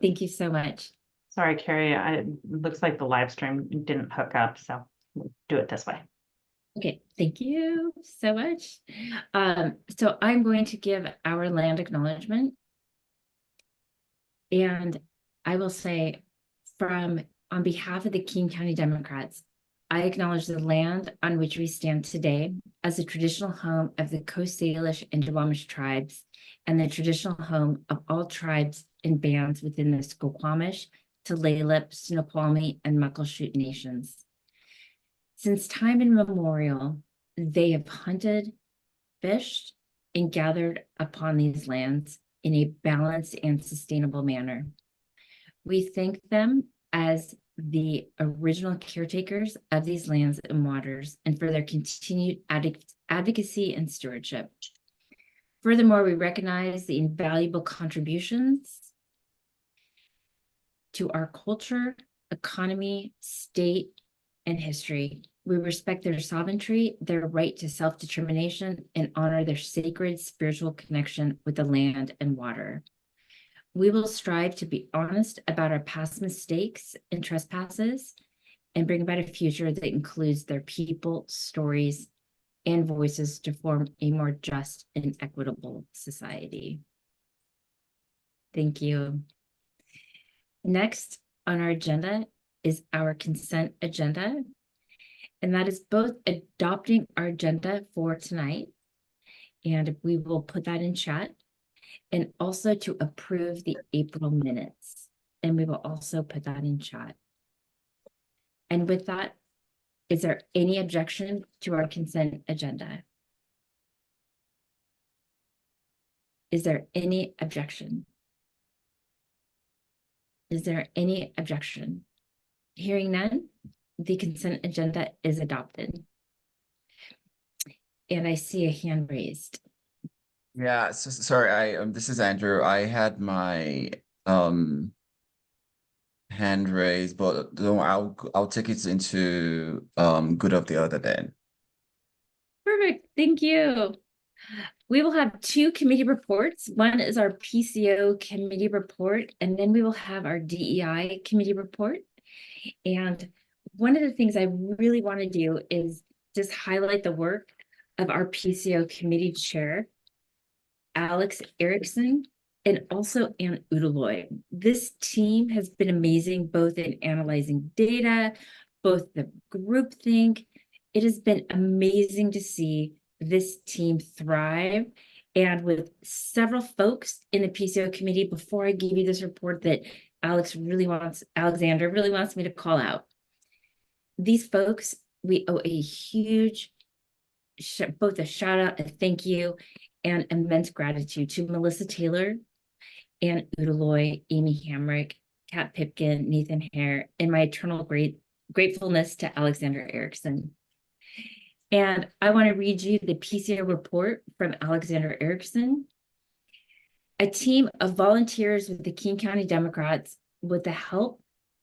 Thank you so much. Sorry, Carrie, it looks like the live stream didn't hook up, so we'll do it this way. Okay, thank you so much. So I'm going to give our land acknowledgement. And I will say on behalf of the King County Democrats, I acknowledge the land on which we stand today as the traditional home of the Coast Salish and Duwamish tribes and the traditional home of all tribes and bands within the Squamish, Tulalip, Snoqualmie, and Muckleshoot nations. Since time immemorial, they have hunted, fished, and gathered upon these lands in a balanced and sustainable manner. We thank them as the original caretakers of these lands and waters and for their continued advocacy and stewardship. Furthermore, we recognize the invaluable contributions to our culture, economy, state, and history. We respect their sovereignty, their right to self-determination, and honor their sacred spiritual connection with the land and water. We will strive to be honest about our past mistakes and trespasses and bring about a future that includes their people, stories, and voices to form a more just and equitable society. Thank you. Next on our agenda is our consent agenda, and that is both adopting our agenda for tonight, and we will put that in chat, and also to approve the April minutes, and we will also put that in chat. And with that, is there any objection to our consent agenda? Is there any objection? Is there any objection? Hearing none, the consent agenda is adopted. And I see a hand raised. Yeah, sorry, this is Andrew. I had my hand raised, but I'll take it into good of the other then. Perfect, thank you. We will have two committee reports. One is our PCO committee report, and then we will have our DEI committee report. And one of the things I really want to do is just highlight the work of our PCO committee chair, Alex Erickson, and also Ann Udaloy. This team has been amazing, both in analyzing data, both the groupthink. It has been amazing to see this team thrive. And with several folks in the PCO committee, before I give you this report that Alexander really wants me to call out. These folks, we owe a huge, both a shout out, a thank you, and immense gratitude to Melissa Taylor, Ann Udaloy, Amy Hamrick, Kat Pipkin, Nathan Hare, and my eternal gratefulness to Alexander Erickson. And I want to read you the PCO report from Alexander Erickson. A team of volunteers with the King County Democrats, with the help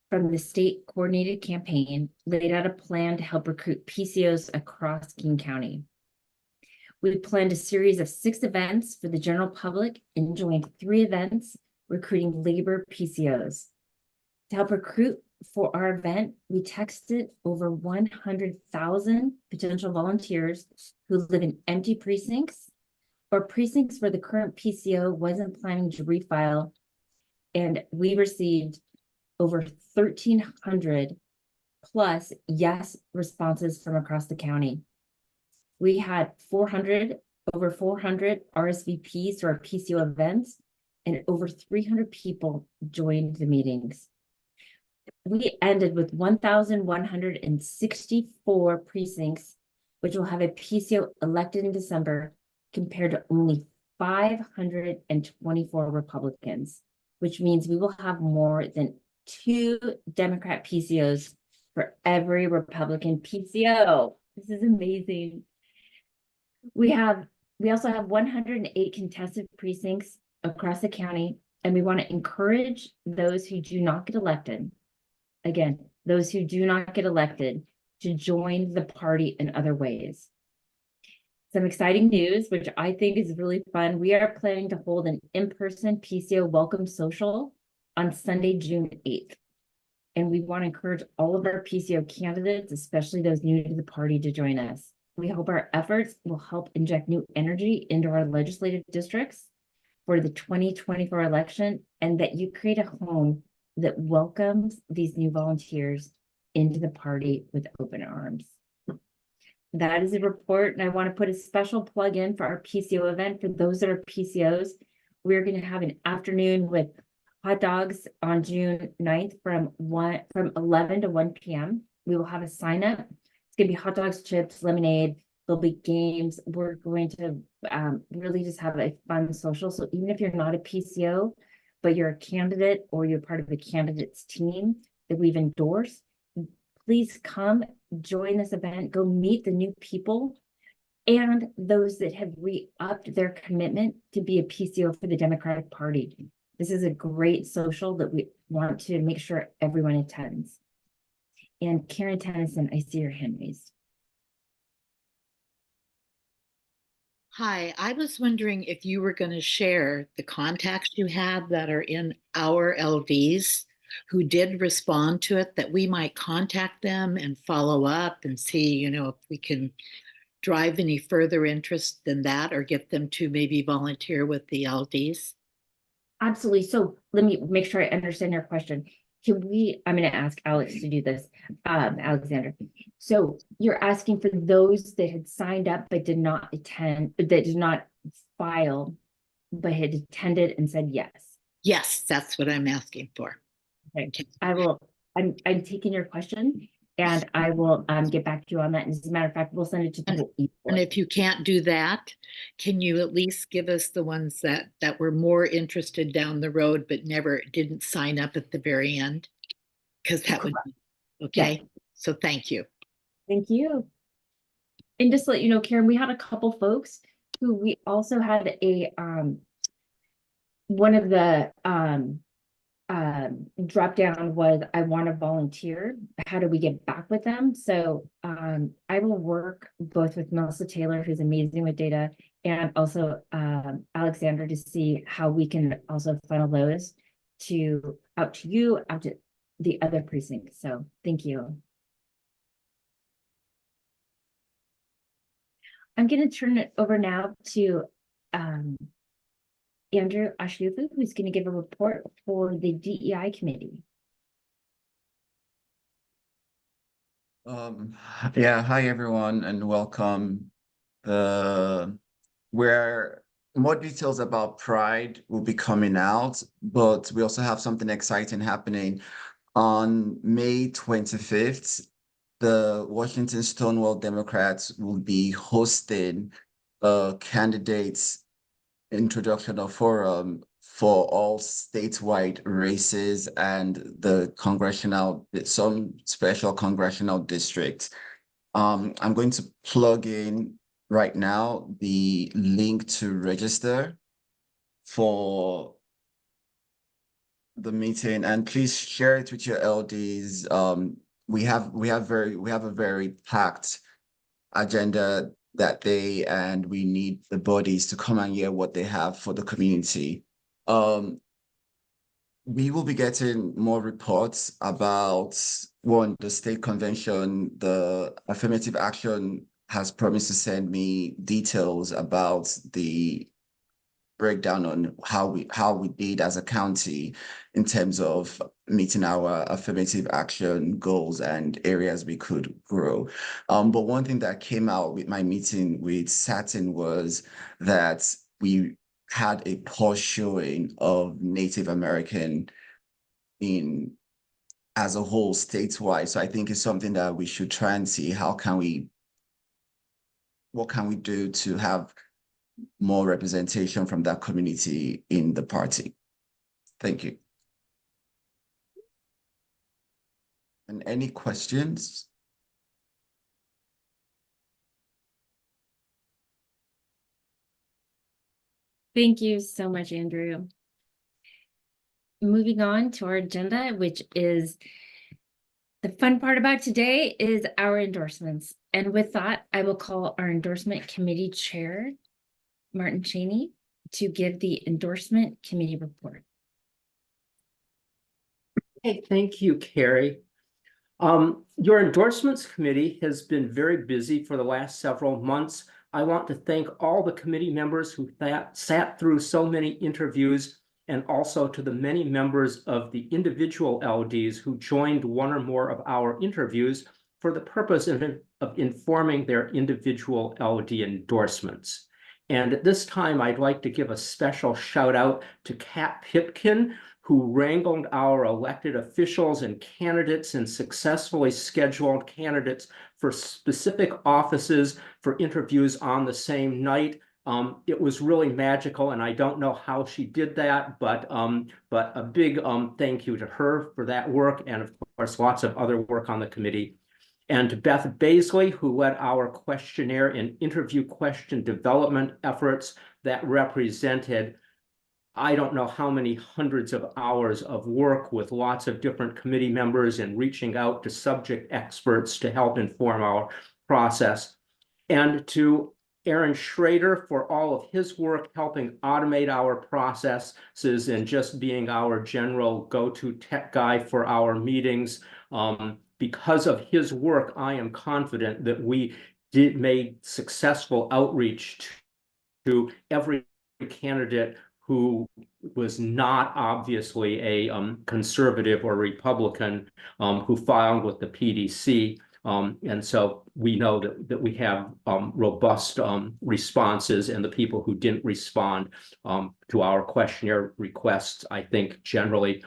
from the state coordinated campaign, laid out a plan to help recruit PCOs across King County. We planned a series of 6 events for the general public and joined 3 events recruiting labor PCOs. To help recruit for our event, we texted over 100,000 potential volunteers who live in empty precincts or precincts where the current PCO wasn't planning to refile, and we received over 1,300 plus yes responses from across the county. We had over 400 RSVPs to our PCO events, and over 300 people joined the meetings. We ended with 1,164 precincts, which will have a PCO elected in December, compared to only 524 Republicans, which means we will have more than 2 Democrat PCOs for every Republican PCO. This is amazing. We also have 108 contested precincts across the county, and we want to encourage those who do not get elected, again, those who do not get elected, to join the party in other ways. Some exciting news, which I think is really fun. We are planning to hold an in-person PCO welcome social on Sunday, June 8th. And we want to encourage all of our PCO candidates, especially those new to the party, to join us. We hope our efforts will help inject new energy into our legislative districts for the 2024 election, and that you create a home that welcomes these new volunteers into the party with open arms. That is a report, and I want to put a special plug in for our PCO event. For those that are PCOs, we're going to have an afternoon with hot dogs on June 9th from 11 to 1 p.m. We will have a sign up. It's going to be hot dogs, chips, lemonade. There'll be games. We're going to really just have a fun social. So even if you're not a PCO, but you're a candidate or you're part of the candidates team that we've endorsed, please come join this event, go meet the new people and those that have re-upped their commitment to be a PCO for the Democratic Party. This is a great social that we want to make sure everyone attends. And Karen Tennyson, I see your hand raised. Hi, I was wondering if you were going to share the contacts you have that are in our LDs who did respond to it, that we might contact them and follow up and see, if we can drive any further interest than that or get them to maybe volunteer with the LDs. Absolutely. So let me make sure I understand your question. I'm going to ask Alex to do this, Alexander. So you're asking for those that had signed up but did not attend, that did not file, but had attended and said yes. Yes, that's what I'm asking for. Okay. I'm taking your question and I will get back to you on that. And as a matter of fact, we'll send it to the And if you can't do that, can you at least give us the ones that were more interested down the road but never didn't sign up at the very end? Because that would be okay. Yeah. So thank you. Thank you. And just to let you know, Karen, we had a couple folks who we also had a one of the drop down was, I want to volunteer. How do we get back with them? So I will work both with Melissa Taylor, who's amazing with data, and also Alexander, to see how we can also funnel those out to you, out to the other precincts. So thank you. I'm going to turn it over now to Andrew Ashufu, who's going to give a report for the DEI committee. Yeah, hi everyone and welcome. Where more details about Pride will be coming out, but we also have something exciting happening on May 25th. The Washington Stonewall Democrats will be hosting a candidates introductional forum for all statewide races and some special congressional districts. I'm going to plug in right now the link to register for the meeting, and please share it with your LDs. We have a very packed agenda that day, and we need the bodies to come and hear what they have for the community. We will be getting more reports about the state convention. The affirmative action has promised to send me details about the breakdown on how we did as a county in terms of meeting our affirmative action goals and areas we could grow. But one thing that came out with my meeting with Satin was that we had a poor showing of Native American as a whole statewide. So I think it's something that we should try and see what can we do to have more representation from that community in the party. Thank you. And any questions? Thank you so much, Andrew. Moving on to our agenda, which is the fun part about today is our endorsements. And with that, I will call our endorsement committee chair, Martin Cheney, to give the endorsement committee report. Hey, thank you, Carrie. Your endorsements committee has been very busy for the last several months. I want to thank all the committee members who sat through so many interviews, and also to the many members of the individual LDs who joined one or more of our interviews for the purpose of informing their individual LD endorsements. And at this time, I'd like to give a special shout out to Kat Pipkin, who wrangled our elected officials and candidates and successfully scheduled candidates for specific offices for interviews on the same night. It was really magical, and I don't know how she did that, but a big thank you to her for that work, and of course, lots of other work on the committee. And to Beth Baisley, who led our questionnaire and interview question development efforts that represented I don't know how many hundreds of hours of work with lots of different committee members and reaching out to subject experts to help inform our process. And to Aaron Schrader for all of his work helping automate our processes and just being our general go-to tech guy for our meetings. Because of his work, I am confident that we made successful outreach to every candidate who was not obviously a conservative or Republican who filed with the PDC. And so we know that we have robust responses, and the people who didn't respond to our questionnaire requests, I think generally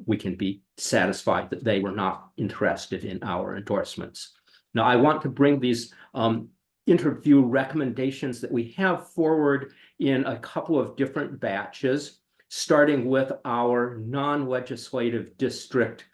we can be satisfied that they were not interested in our endorsements. Now, I want to bring these interview recommendations that we have forward in a couple of different batches, starting with our non-legislative district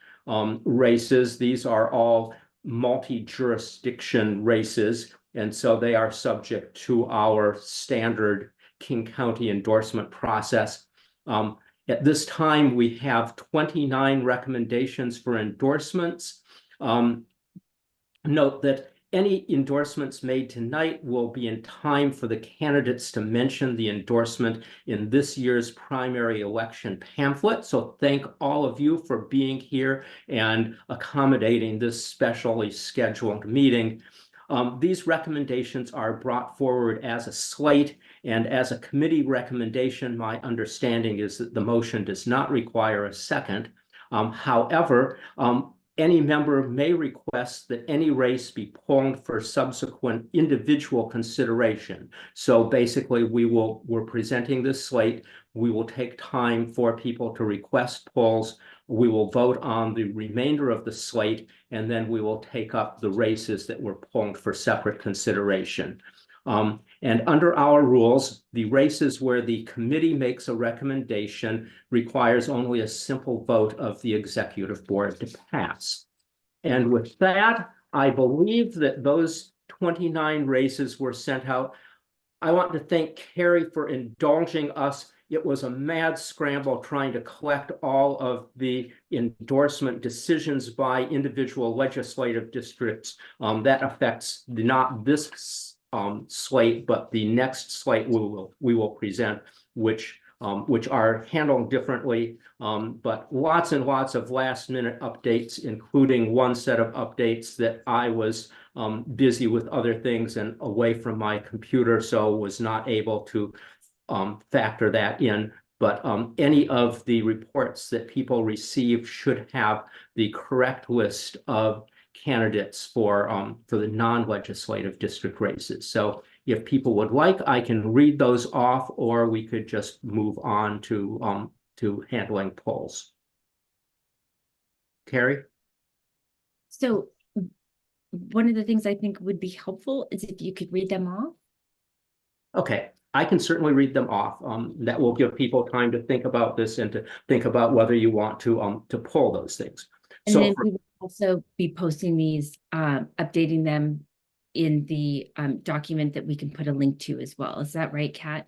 races. These are all multi-jurisdiction races, and so they are subject to our standard King County endorsement process. At this time, we have 29 recommendations for endorsements. Note that any endorsements made tonight will be in time for the candidates to mention the endorsement in this year's primary election pamphlet. So thank all of you for being here and accommodating this specially scheduled meeting. These recommendations are brought forward as a slate, and as a committee recommendation, my understanding is that the motion does not require a second. However, any member may request that any race be polled for subsequent individual consideration. So basically, we're presenting this slate. We will take time for people to request polls. We will vote on the remainder of the slate, and then we will take up the races that were polled for separate consideration. And under our rules, the races where the committee makes a recommendation requires only a simple vote of the executive board to pass. And with that, I believe that those 29 races were sent out. I want to thank Carrie for indulging us. It was a mad scramble trying to collect all of the endorsement decisions by individual legislative districts. That affects not this slate, but the next slate we will present, which are handled differently, but lots and lots of last minute updates, including one set of updates that I was busy with other things and away from my computer, so was not able to factor that in. But any of the reports that people receive should have the correct list of candidates for the non-legislative district races. So if people would like, I can read those off, or we could just move on to handling polls. Carrie? So one of the things I think would be helpful is if you could read them off. Okay, I can certainly read them off. That will give people time to think about this and to think about whether you want to pull those things. And so then we will also be posting these, updating them in the document that we can put a link to as well. Is that right, Kat?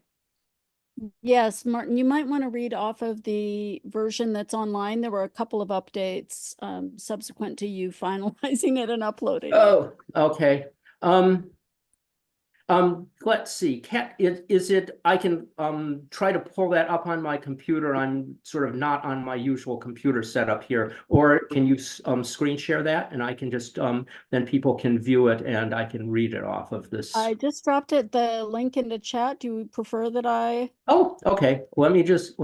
Yes, Martin, you might want to read off of the version that's online. There were a couple of updates subsequent to you finalizing it and uploading it. Oh, okay. Let's see, is it, I can try to pull that up on my computer. I'm sort of not on my usual computer setup here. Or can you screen share that and I can just then people can view it and I can read it off of this. I just dropped the link into chat. Do you prefer that I? Oh, okay. Let me just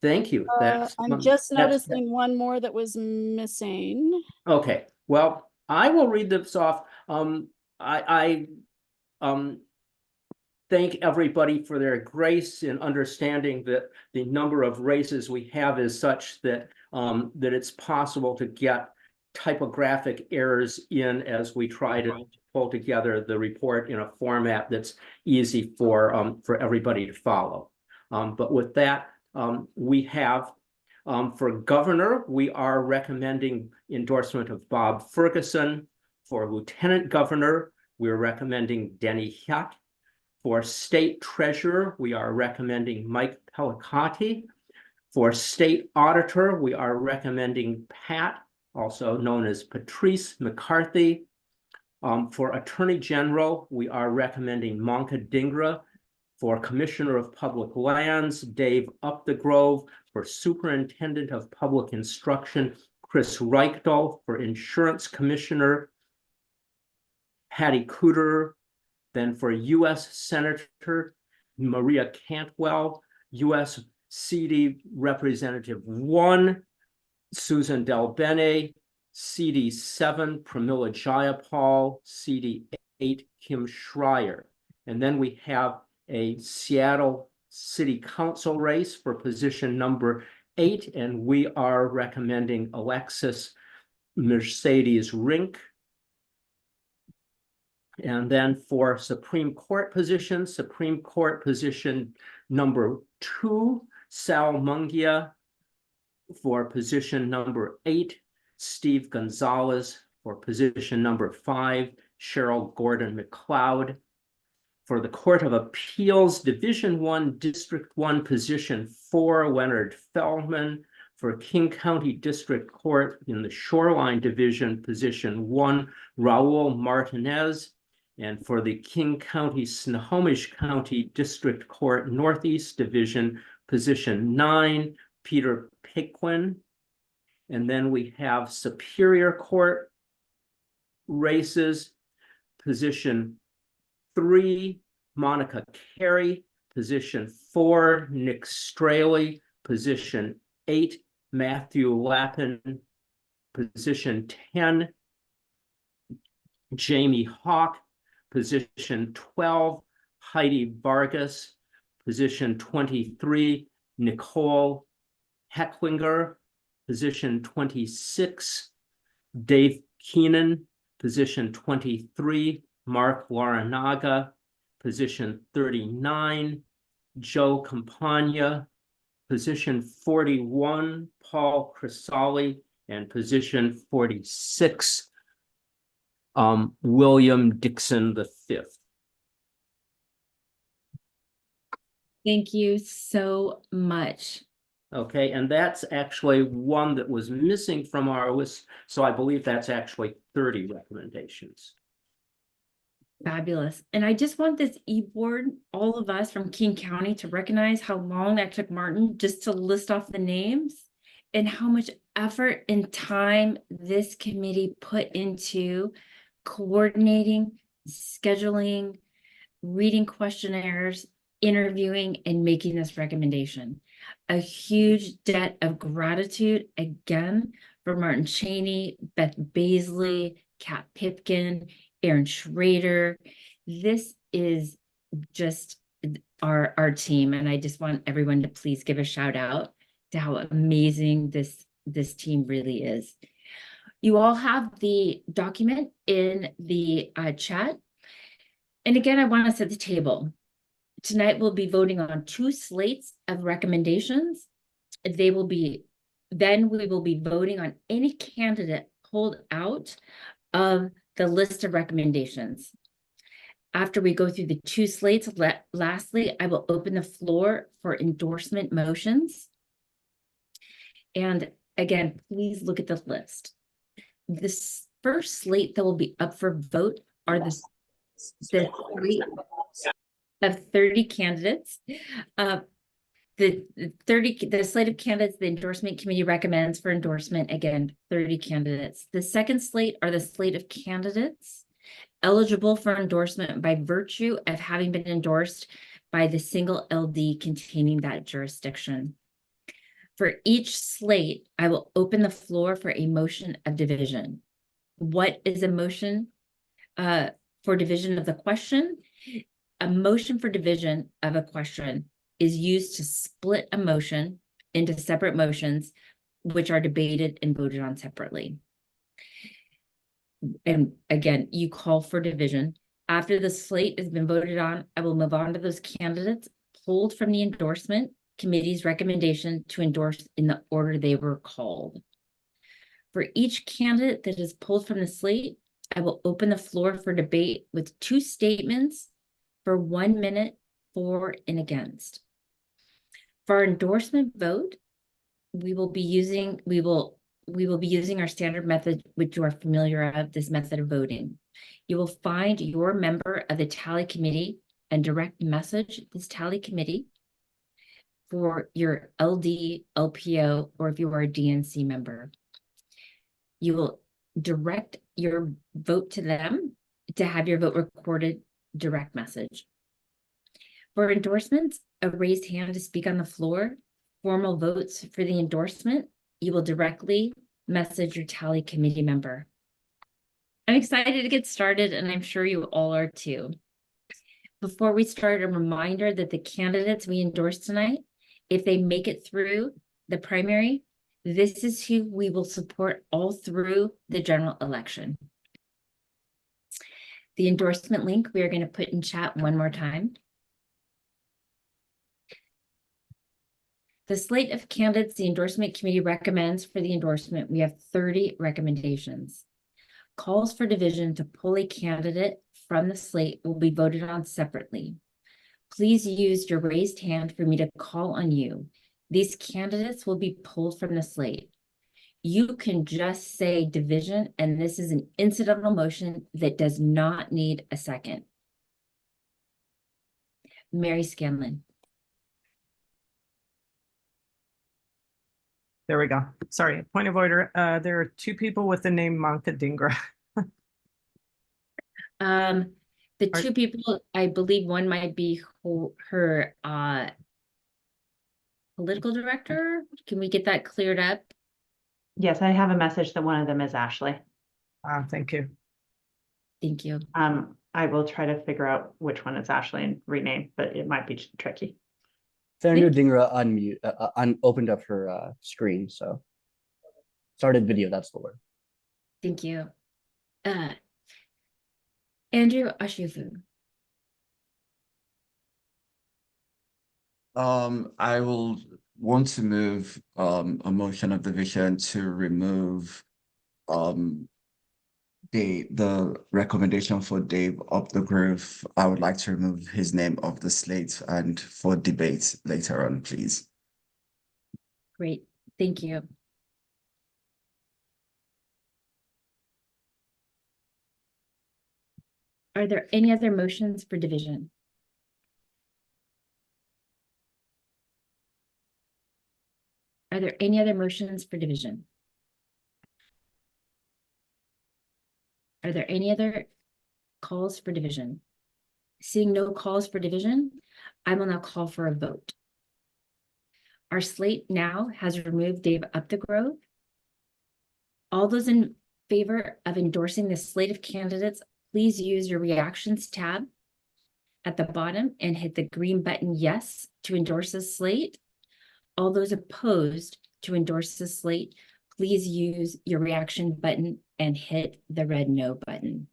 thank you. I'm just noticing one more that was missing. Okay. Well, I will read this off. I thank everybody for their grace in understanding that the number of races we have is such that that it's possible to get typographic errors in as we try to pull together the report in a format that's easy for everybody to follow. But with that, we have for governor, we are recommending endorsement of Bob Ferguson. For lieutenant governor, we're recommending Denny Hyuk. For state treasurer, we are recommending Mike Pellicati. For state auditor, we are recommending Pat, also known as Patrice McCarthy. For attorney general, we are recommending Monka Dingra. For commissioner of public lands, Dave Upthegrove. For superintendent of public instruction, Chris Reichdahl. For insurance commissioner, Hattie Cooter. Then for U.S. Senator, Maria Cantwell. U.S. CD Representative 1, Susan Del Bene. CD 7, Pramila Jayapal. CD 8, Kim Schreier. And then we have a Seattle City Council race for position number 8, and we are recommending Alexis Mercedes Rink. And then for Supreme Court position number 2, Sal Mungia. For position number 8, Steve Gonzalez. For position number 5, Cheryl Gordon McLeod. For the Court of Appeals, Division 1, District 1, position 4, Leonard Feldman. For King County District Court in the Shoreline Division, position 1, Raul Martinez. And for the King County, Snohomish County District Court Northeast Division, position 9, Peter Piquin. And then we have Superior Court races, position 3, Monica Carey. Position 4, Nick Straley. Position 8, Matthew Lappin. Position 10, Jamie Hawk. Position 12, Heidi Vargas. Position 23, Nicole Hecklinger. Position 26, Dave Keenan. Position 23, Mark Laranaga. Position 39, Joe Campagna. Position 41, Paul Crisali. And position 46, William Dixon V. Thank you so much. Okay, and that's actually one that was missing from our list. So I believe that's actually 30 recommendations. Fabulous. And I just want this e-board, all of us from King County, to recognize how long that took Martin just to list off the names and how much effort and time this committee put into coordinating, scheduling, reading questionnaires, interviewing, and making this recommendation. A huge debt of gratitude again for Martin Cheney, Beth Baisley, Kat Pipkin, Aaron Schrader. This is just our team, and I just want everyone to please give a shout out to how amazing this team really is. You all have the document in the chat. And again, I want to set the table. Tonight we'll be voting on 2 slates of recommendations. Then we will be voting on any candidate pulled out of the list of recommendations. After we go through the 2 slates, lastly, I will open the floor for endorsement motions. And again, please look at the list. This first slate that will be up for vote are the the slate of 30 candidates. The slate of candidates the endorsement committee recommends for endorsement, again, 30 candidates. The second slate are the slate of candidates eligible for endorsement by virtue of having been endorsed by the single LD containing that jurisdiction. For each slate, I will open the floor for a motion of division. What is a motion for division of the question? A motion for division of a question is used to split a motion into separate motions, which are debated and voted on separately. And again, you call for division. After the slate has been voted on, I will move on to those candidates pulled from the endorsement committee's recommendation to endorse in the order they were called. For each candidate that is pulled from the slate, I will open the floor for debate with 2 statements for 1 minute for and against. For our endorsement vote, we will be using our standard method, which you are familiar of, this method of voting. You will find your member of the tally committee and direct message this tally committee for your LD, LPO, or if you are a DNC member. You will direct your vote to them to have your vote recorded direct message. For endorsements, a raised hand to speak on the floor, formal votes for the endorsement, you will directly message your tally committee member. I'm excited to get started, and I'm sure you all are too. Before we start, a reminder that the candidates we endorse tonight, if they make it through the primary, this is who we will support all through the general election. The endorsement link we are going to put in chat one more time. The slate of candidates the endorsement committee recommends for the endorsement, we have 30 recommendations. Calls for division to pull a candidate from the slate will be voted on separately. Please use your raised hand for me to call on you. These candidates will be pulled from the slate. You can just say division, and this is an incidental motion that does not need a second. Mary Scanlon. There we go. Sorry, point of order. There are 2 people with the name Manka Dingra. The 2 people, I believe one might be her political director. Can we get that cleared up? Yes, I have a message that one of them is Ashley. Thank you. Thank you. I will try to figure out which one is Ashley and rename, but it might be tricky. Senator Dingra opened up her screen, so started video, that's the word. Thank you. Andrew Ashufu. I will want to move a motion of division to remove the recommendation for Dave Upthegrove. I would like to remove his name off the slate and for debate later on, please. Great, thank you. Are there any other motions for division? Are there any other motions for division? Are there any other calls for division? Seeing no calls for division, I will now call for a vote. Our slate now has removed Dave Upthegrove. All those in favor of endorsing the slate of candidates, please use your reactions tab at the bottom and hit the green button yes to endorse the slate. All those opposed to endorse the slate, please use your reaction button and hit the red no button.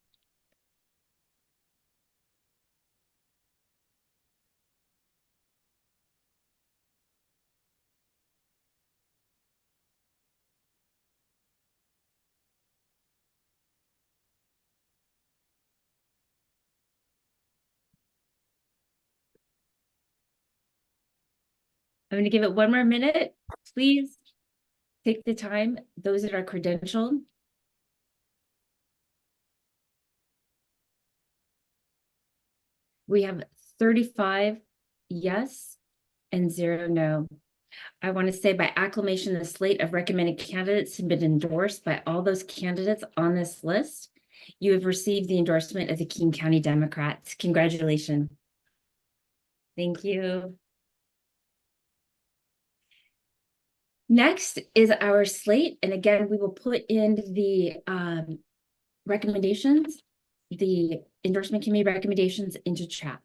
I'm going to give it one more minute. Please take the time, those that are credentialed. We have 35 yes and 0 no. I want to say by acclamation, the slate of recommended candidates have been endorsed by all those candidates on this list. You have received the endorsement of the King County Democrats. Congratulations. Thank you. Next is our slate. And again, we will put in the recommendations, the endorsement committee recommendations into chat.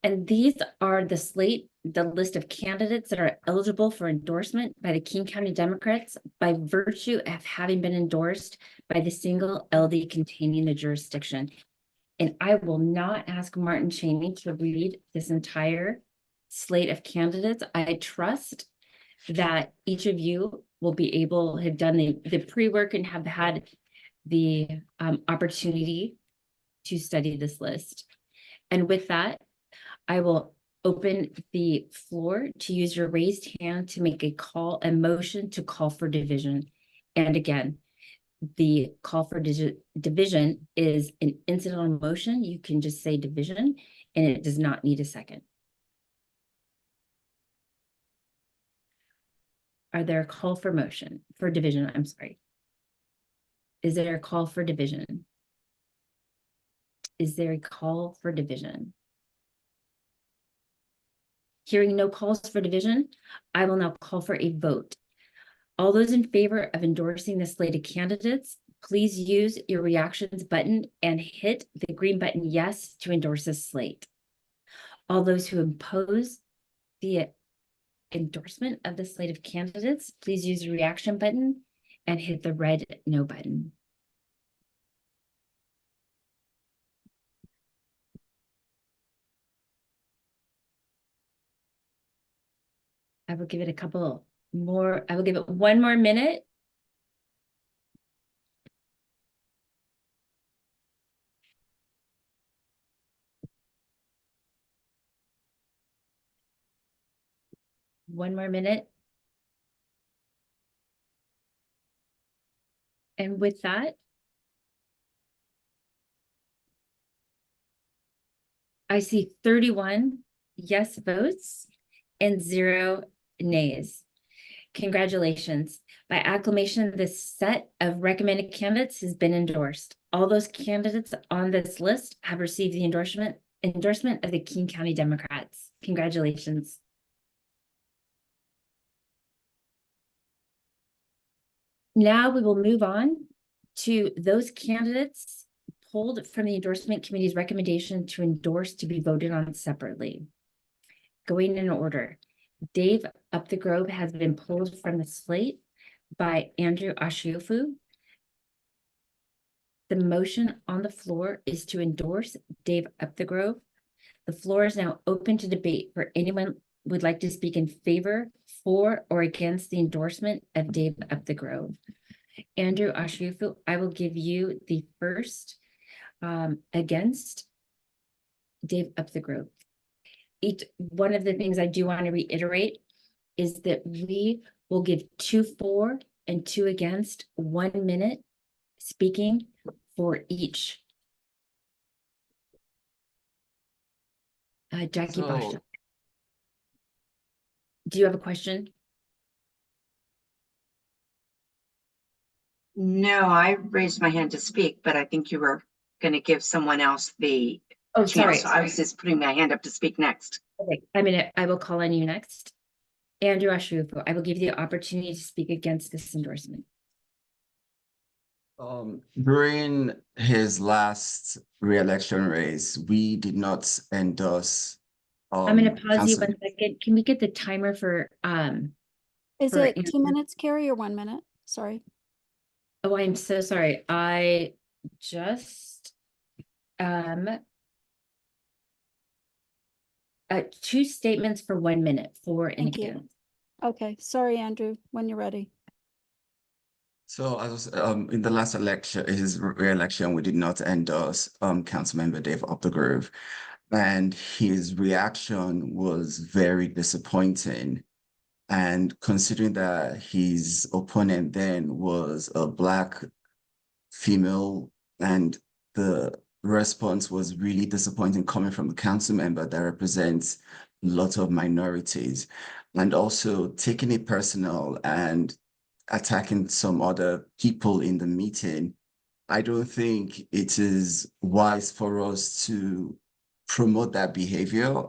And these are the slate, the list of candidates that are eligible for endorsement by the King County Democrats by virtue of having been endorsed by the single LD containing the jurisdiction. And I will not ask Martin Cheney to read this entire slate of candidates. I trust that each of you will be able, have done the pre-work and have had the opportunity to study this list. And with that, I will open the floor to use your raised hand to make a motion to call for division. And again, the call for division is an incidental motion. You can just say division and it does not need a second. Are there a call for motion for division? I'm sorry. Is there a call for division? Is there a call for division? Hearing no calls for division, I will now call for a vote. All those in favor of endorsing the slate of candidates, please use your reactions button and hit the green button yes to endorse this slate. All those who oppose the endorsement of the slate of candidates, please use the reaction button and hit the red no button. I will give it a couple more. I will give it 1 more minute. One more minute. And with that, I see 31 yes votes and 0 nays. Congratulations. By acclamation, this set of recommended candidates has been endorsed. All those candidates on this list have received the endorsement of the King County Democrats. Congratulations. Now we will move on to those candidates pulled from the endorsement committee's recommendation to endorse to be voted on separately. Going in order, Dave Up the Grove has been pulled from the slate by Andrew Ashiofu. The motion on the floor is to endorse Dave Up the Grove. The floor is now open to debate for anyone who would like to speak in favor, for, or against the endorsement of Dave Up the Grove. Andrew Ashiofu, I will give you the first against Dave Up the Grove. One of the things I do want to reiterate is that we will give 2 for and 2 against, 1 minute speaking for each. Jackie Bosch, do you have a question? No, I raised my hand to speak, but I think you were going to give someone else the Oh, sorry. chance. So I was just putting my hand up to speak next. Okay, I will call on you next. Andrew Ashiofu, I will give you the opportunity to speak against this endorsement. During his last re-election race, we did not endorse. I'm going to pause you 1 second. Can we get the timer for Is for it 2 Andrew? minutes, Carrie, or 1 minute? Sorry. Oh, I'm so sorry. I just 2 statements for 1 minute, for and Thank you. against. Okay, sorry, Andrew, when you're ready. So as in the last election, his re-election, we did not endorse Councilmember Dave Up the Grove, and his reaction was very disappointing. And considering that his opponent then was a Black female, and the response was really disappointing coming from a council member that represents a lot of minorities, and also taking it personal and attacking some other people in the meeting. I don't think it is wise for us to promote that behavior.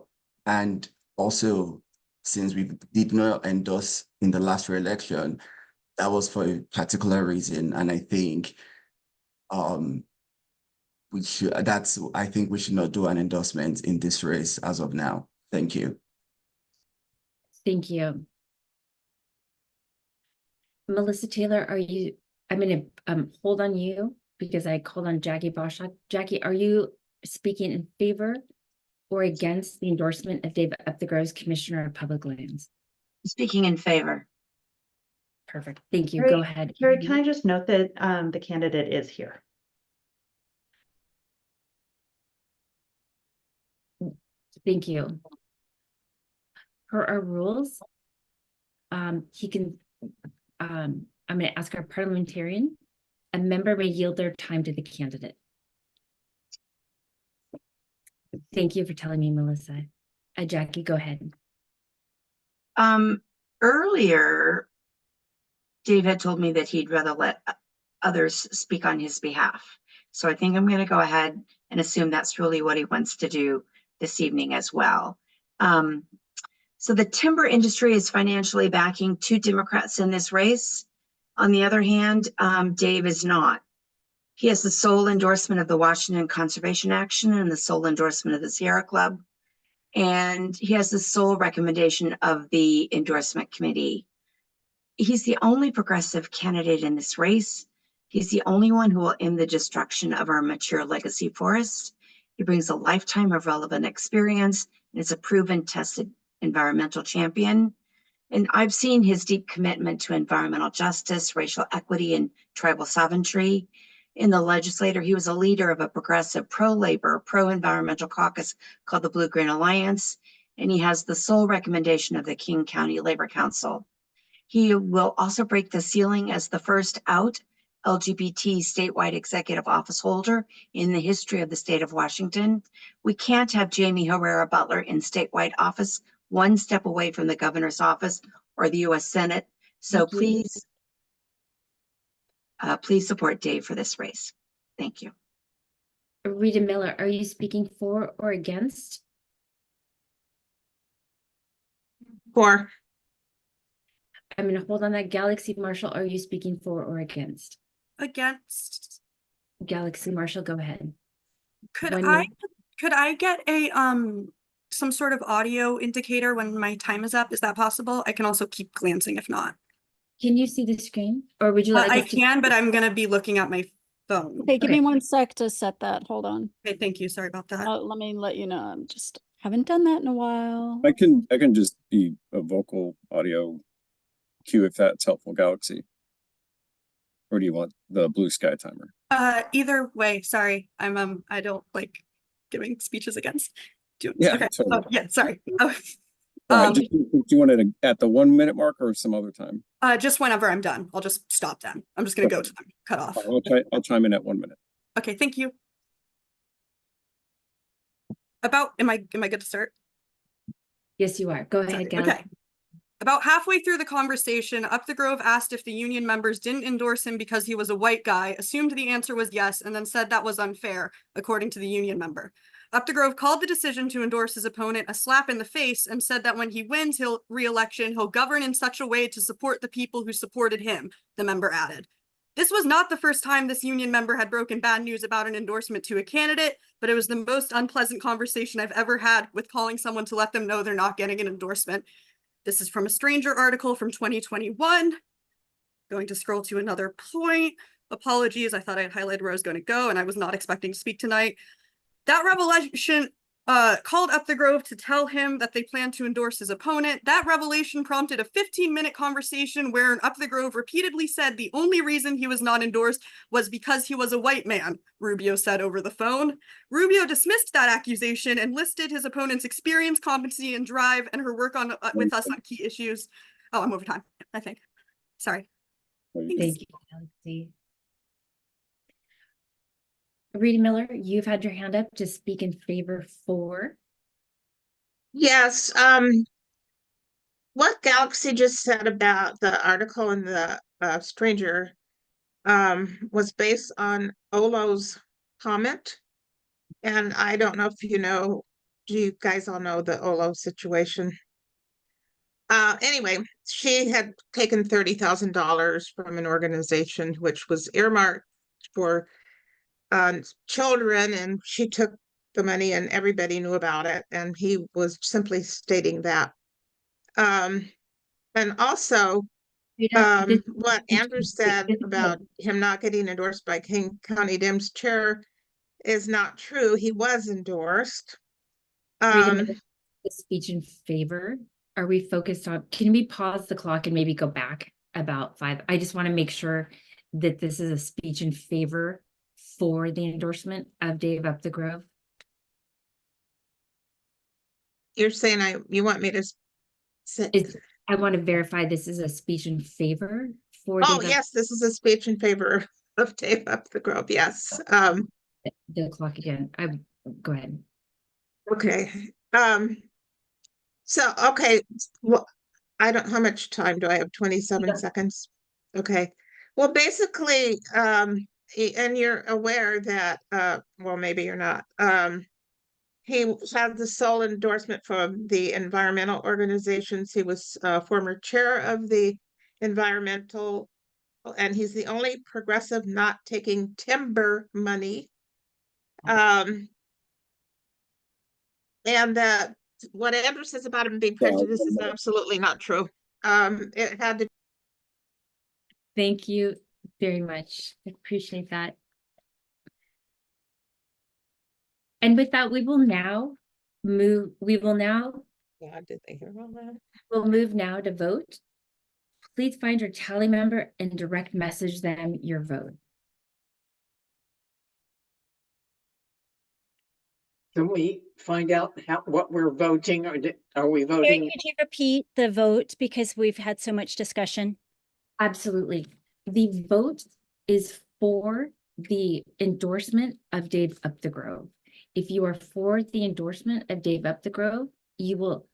And also, since we did not endorse in the last re-election, that was for a particular reason. And I think I think we should not do an endorsement in this race as of now. Thank you. Thank you. Melissa Taylor, I'm gonna hold on you because I called on Jackie Boschak. Jackie, are you speaking in favor or against the endorsement of David Upthegrove's Commissioner of Public Lands? Speaking in favor. Perfect. Thank you. Carrie- Go ahead. Carrie, can I just note that the candidate is here? Thank you. Per our rules, he can, I'm going to ask our parliamentarian, a member may yield their time to the candidate. Thank you for telling me, Melissa. Jackie, go ahead. Earlier, Dave had told me that he'd rather let others speak on his behalf. So I think I'm going to go ahead and assume that's really what he wants to do this evening as well. So the timber industry is financially backing two Democrats in this race. On the other hand, Dave is not. He has the sole endorsement of the Washington Conservation Action and the sole endorsement of the Sierra Club. And he has the sole recommendation of the endorsement committee. He's the only progressive candidate in this race. He's the only one who will end the destruction of our mature legacy forests. He brings a lifetime of relevant experience and is a proven, tested environmental champion. And I've seen his deep commitment to environmental justice, racial equity, and tribal sovereignty. In the legislature, he was a leader of a progressive pro-labor, pro-environmental caucus called the Blue Green Alliance, and he has the sole recommendation of the King County Labor Council. He will also break the ceiling as the first out LGBT statewide executive office holder in the history of the state of Washington. We can't have Jamie Herrera Butler in statewide office, one step away from the governor's office or the U.S. Senate. So please support Dave for this race. Thank you. Rita Miller, are you speaking for or against? For. I'm going to hold on that. Galaxy Marshall, are you speaking for or against? Against. Galaxy Marshall, go ahead. Could When I get a some sort of audio indicator when my time is up? Is that possible? I can also keep glancing if not. Can you see the screen, or would you like I us to? can, but I'm gonna be looking at my phone. Okay, give me 1 sec to set that. Hold on. Okay, thank you. Sorry about that. Let me let you know. I'm just haven't done that in a while. I can just be a vocal audio cue if that's helpful, Galaxy. Or do you want the blue sky timer? Either way, sorry. I'm I don't like giving speeches against. Yeah, okay. totally. Oh, yeah, sorry. All right, do you want it at the 1 minute mark or some other time? Just whenever I'm done. I'll just stop then. I'm just gonna go to them. Cut off. I'll chime in at 1 minute. Okay, thank you. Am I good to start? Yes, you are. Go ahead, Galaxy. Okay. About halfway through the conversation, Upthegrove asked if the union members didn't endorse him because he was a white guy, assumed the answer was yes, and then said that was unfair, according to the union member. Upthegrove called the decision to endorse his opponent a slap in the face and said that when he wins re-election, he'll govern in such a way to support the people who supported him, the member added. This was not the first time this union member had broken bad news about an endorsement to a candidate, but it was the most unpleasant conversation I've ever had with calling someone to let them know they're not getting an endorsement. This is from a Stranger article from 2021. Going to scroll to another point. Apologies, I thought I had highlighted where I was going to go and I was not expecting to speak tonight. That revelation called Upthegrove to tell him that they plan to endorse his opponent. That revelation prompted a 15-minute conversation wherein Upthegrove repeatedly said the only reason he was not endorsed was because he was a white man, Rubio said over the phone. Rubio dismissed that accusation and listed his opponent's experience, competency, and drive, and her work on with us on key issues. Oh, I'm over time, I think. Sorry. Thank you, Galaxy. Rita Miller, you've had your hand up to speak in favor for. Yes, what Galaxy just said about the article in the Stranger was based on Olo's comment. And I don't know if you know, do you guys all know the Olo situation? Anyway, she had taken $30,000 from an organization which was earmarked for children, and she took the money and everybody knew about it, and he was simply stating that. And also, what Andrew said about him not getting endorsed by King County Dems chair is not true. He was endorsed. Rita Miller, the speech in favor. Are we focused on, can we pause the clock and maybe go back about 5? I just want to make sure that this is a speech in favor for the endorsement of Dave Up the Grove. You're saying you want me to say? I want to verify this is a speech in favor for Oh, Dave yes, this is a speech in favor of Dave Up the Grove. Yes. The clock again. Go ahead. Okay. So, okay. Well, I don't, how much time do I have? 27 seconds. Okay. Well, basically, and you're aware that, well, maybe you're not, he had the sole endorsement from the environmental organizations. He was former chair of the environmental, and he's the only progressive not taking timber money. And what Andrew says about him being prejudiced is absolutely not true. It had to. Thank you very much. I appreciate that. And with that, we will now move God, did they hear all that? We'll move now to vote. Please find your tally member and direct message them your vote. Can we find out what we're voting, or are we voting? Could you repeat the vote because we've had so much discussion? Absolutely. The vote is for the endorsement of Dave Up the Grove. If you are for the endorsement of Dave Up the Grove, you will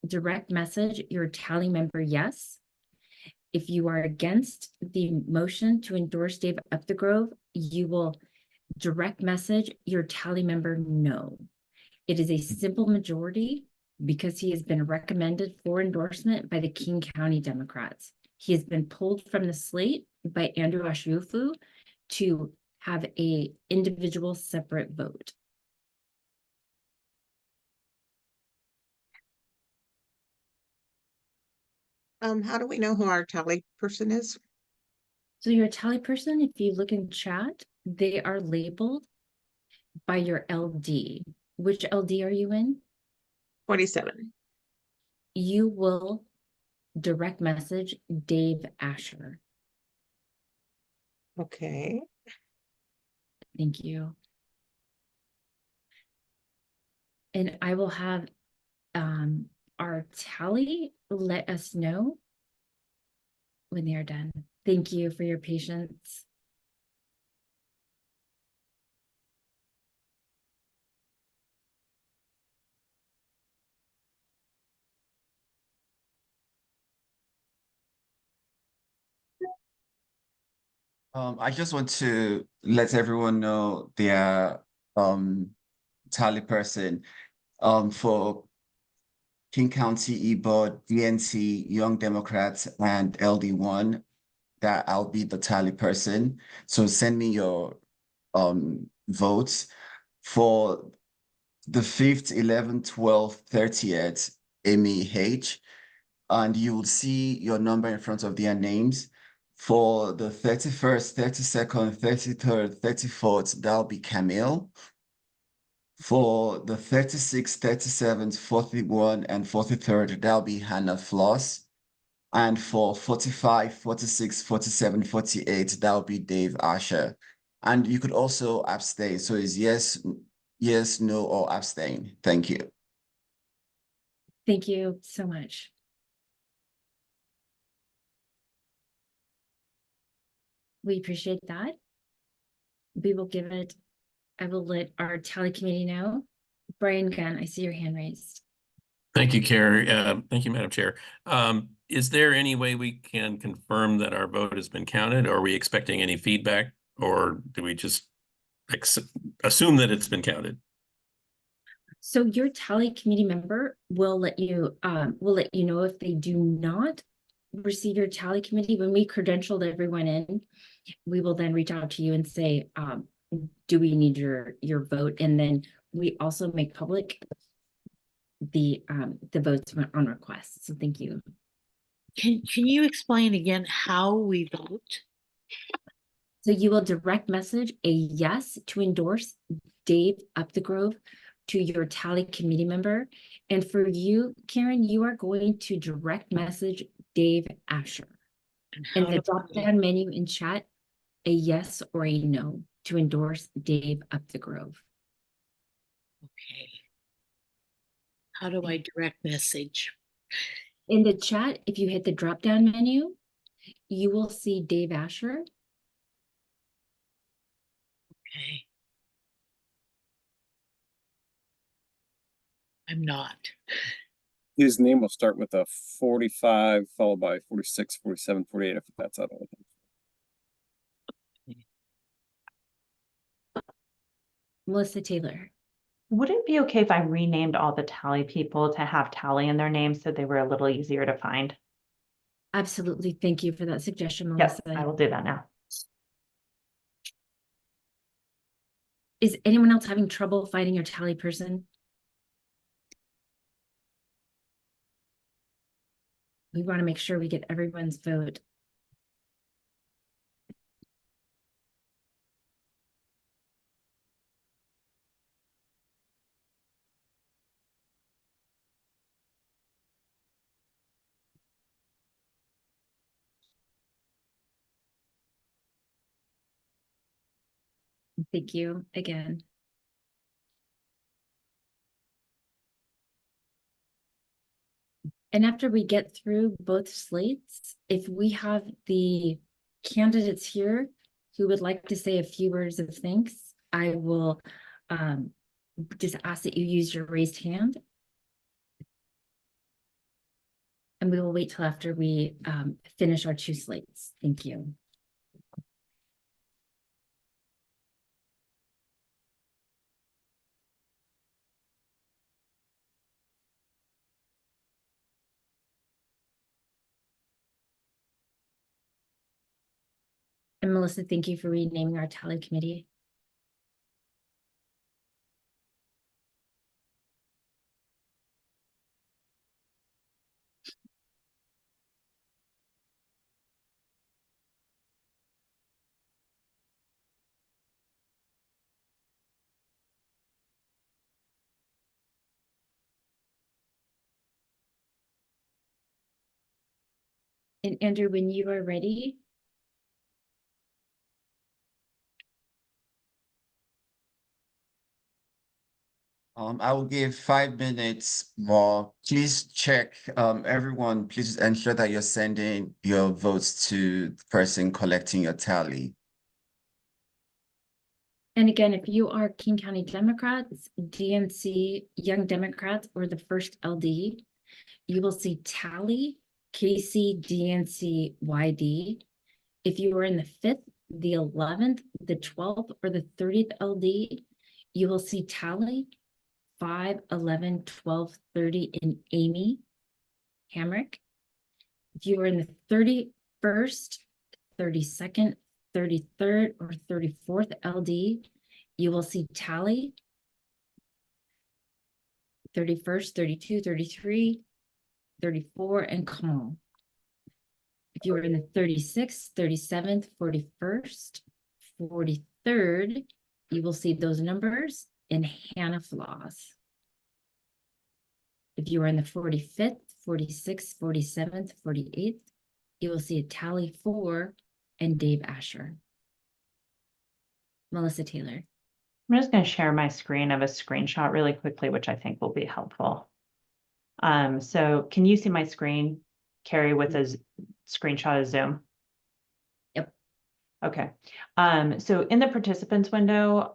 direct message your tally member yes. If you are against the motion to endorse Dave Up the Grove, you will direct message your tally member no. It is a simple majority because he has been recommended for endorsement by the King County Democrats. He has been pulled from the slate by Andrew Ashufu to have a individual separate vote. How do we know who our tally person is? So your tally person, if you look in chat, they are labeled by your LD. Which LD are you in? 47. You will direct message Dave Asher. Okay. Thank you. And I will have our tally let us know when they are done. Thank you for your patience. I just want to let everyone know their tally person for King County E-Board, DNC, Young Democrats, and LD1, that I'll be the tally person. So send me your votes for the 5th, 11th, 12th, 30th, Amy H. And you will see your number in front of their names. For the 31st, 32nd, 33rd, 34th, that'll be Camille. For the 36th, 37th, 41, and 43rd, that'll be Hannah Floss. And for 45, 46, 47, 48, that'll be Dave Asher. And you could also abstain. So it's yes, yes, no, or abstain. Thank you. Thank you so much. We appreciate that. We will give it I will let our tally committee know. Brian Gunn, I see your hand raised. Thank you, Carrie. Thank you, Madam Chair. Is there any way we can confirm that our vote has been counted? Are we expecting any feedback, or do we just assume that it's been counted? So your tally committee member will let you know if they do not receive your tally committee. When we credentialed everyone in, we will then reach out to you and say, do we need your vote? And then we also make public the votes on request. So thank you. Can you explain again how we vote? So you will direct message a yes to endorse Dave Upthegrove to your tally committee member. And for you, Karen, you are going to direct message Dave Asher. In the drop-down menu in chat, a yes or a no to endorse Dave Upthegrove. Okay. How do I direct message? In the chat, if you hit the drop-down menu, you will see Dave Asher. Okay. I'm not. His name will start with a 45, followed by 46, 47, 48, if that's out of it. Melissa Taylor. Would it be okay if I renamed all the tally people to have tally in their names so they were a little easier to find? Absolutely. Thank you for that suggestion, Yes, Melissa. I will do that now. Is anyone else having trouble finding your tally person? We want to make sure we get everyone's vote. Thank you again. And after we get through both slates, if we have the candidates here who would like to say a few words of thanks, I will just ask that you use your raised hand. And we will wait till after we finish our 2 slates. Thank you. And Melissa, thank you for renaming our tally committee. And Andrew, when you are ready. I will give 5 minutes more. Please check, everyone, please ensure that you're sending your votes to the person collecting your tally. And again, if you are King County Democrats, DNC, Young Democrats, or the first LD, you will see tally, KCDNC, YD. If you are in the 5th, the 11th, the 12th, or the 30th LD, you will see tally, 5, 11, 12, 30 in Amy Hamrick. If you are in the 31st, 32nd, 33rd, or 34th LD, you will see tally, 31st, 32, 33, 34, and Kamal. If you are in the 36th, 37th, 41st, 43rd, you will see those numbers in Hannah Floss. If you are in the 45th, 46th, 47th, 48th, you will see a tally 4 and Dave Asher. Melissa Taylor. I'm just going to share my screen of a screenshot really quickly, which I think will be helpful. So can you see my screen, Carrie, with a screenshot of Zoom? Yep. Okay. So in the participants window,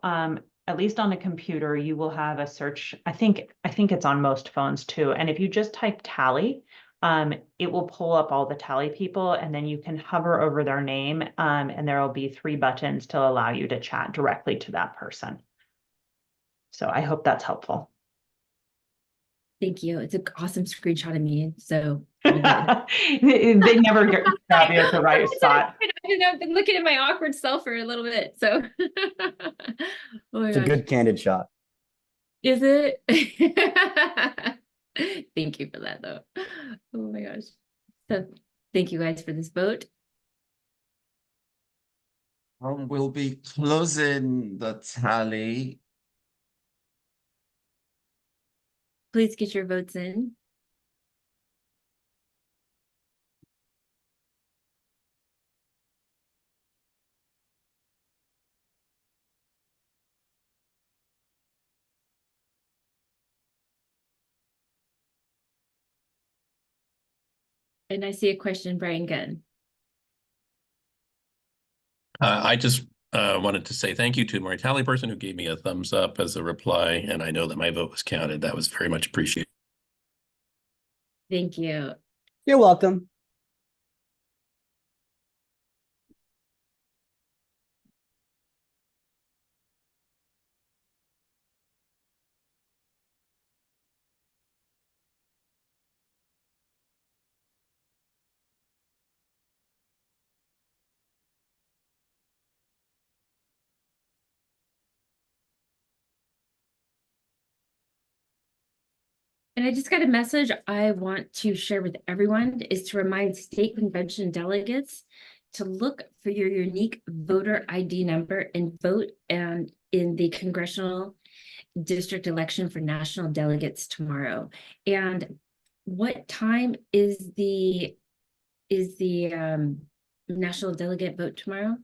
at least on the computer, you will have a search. I think it's on most phones too. And if you just type tally, it will pull up all the tally people, and then you can hover over their name, and there will be 3 buttons to allow you to chat directly to that person. So I hope that's helpful. Thank you. It's an awesome screenshot of me. So all good. They never grab you at the right spot. I've been looking at my awkward self for a little bit. So oh my It's a gosh. good candid shot. Is it? Thank you for that though. Oh my gosh. So thank you guys for this vote. We'll be closing the tally. Please get your votes in. And I see a question, Brian Gunn. I just wanted to say thank you to my tally person who gave me a thumbs up as a reply, and I know that my vote was counted. That was very much appreciated. Thank you. You're welcome. And I just got a message I want to share with everyone is to remind state convention delegates to look for your unique voter ID number and vote and in the congressional district election for national delegates tomorrow. And what time is the national delegate vote tomorrow?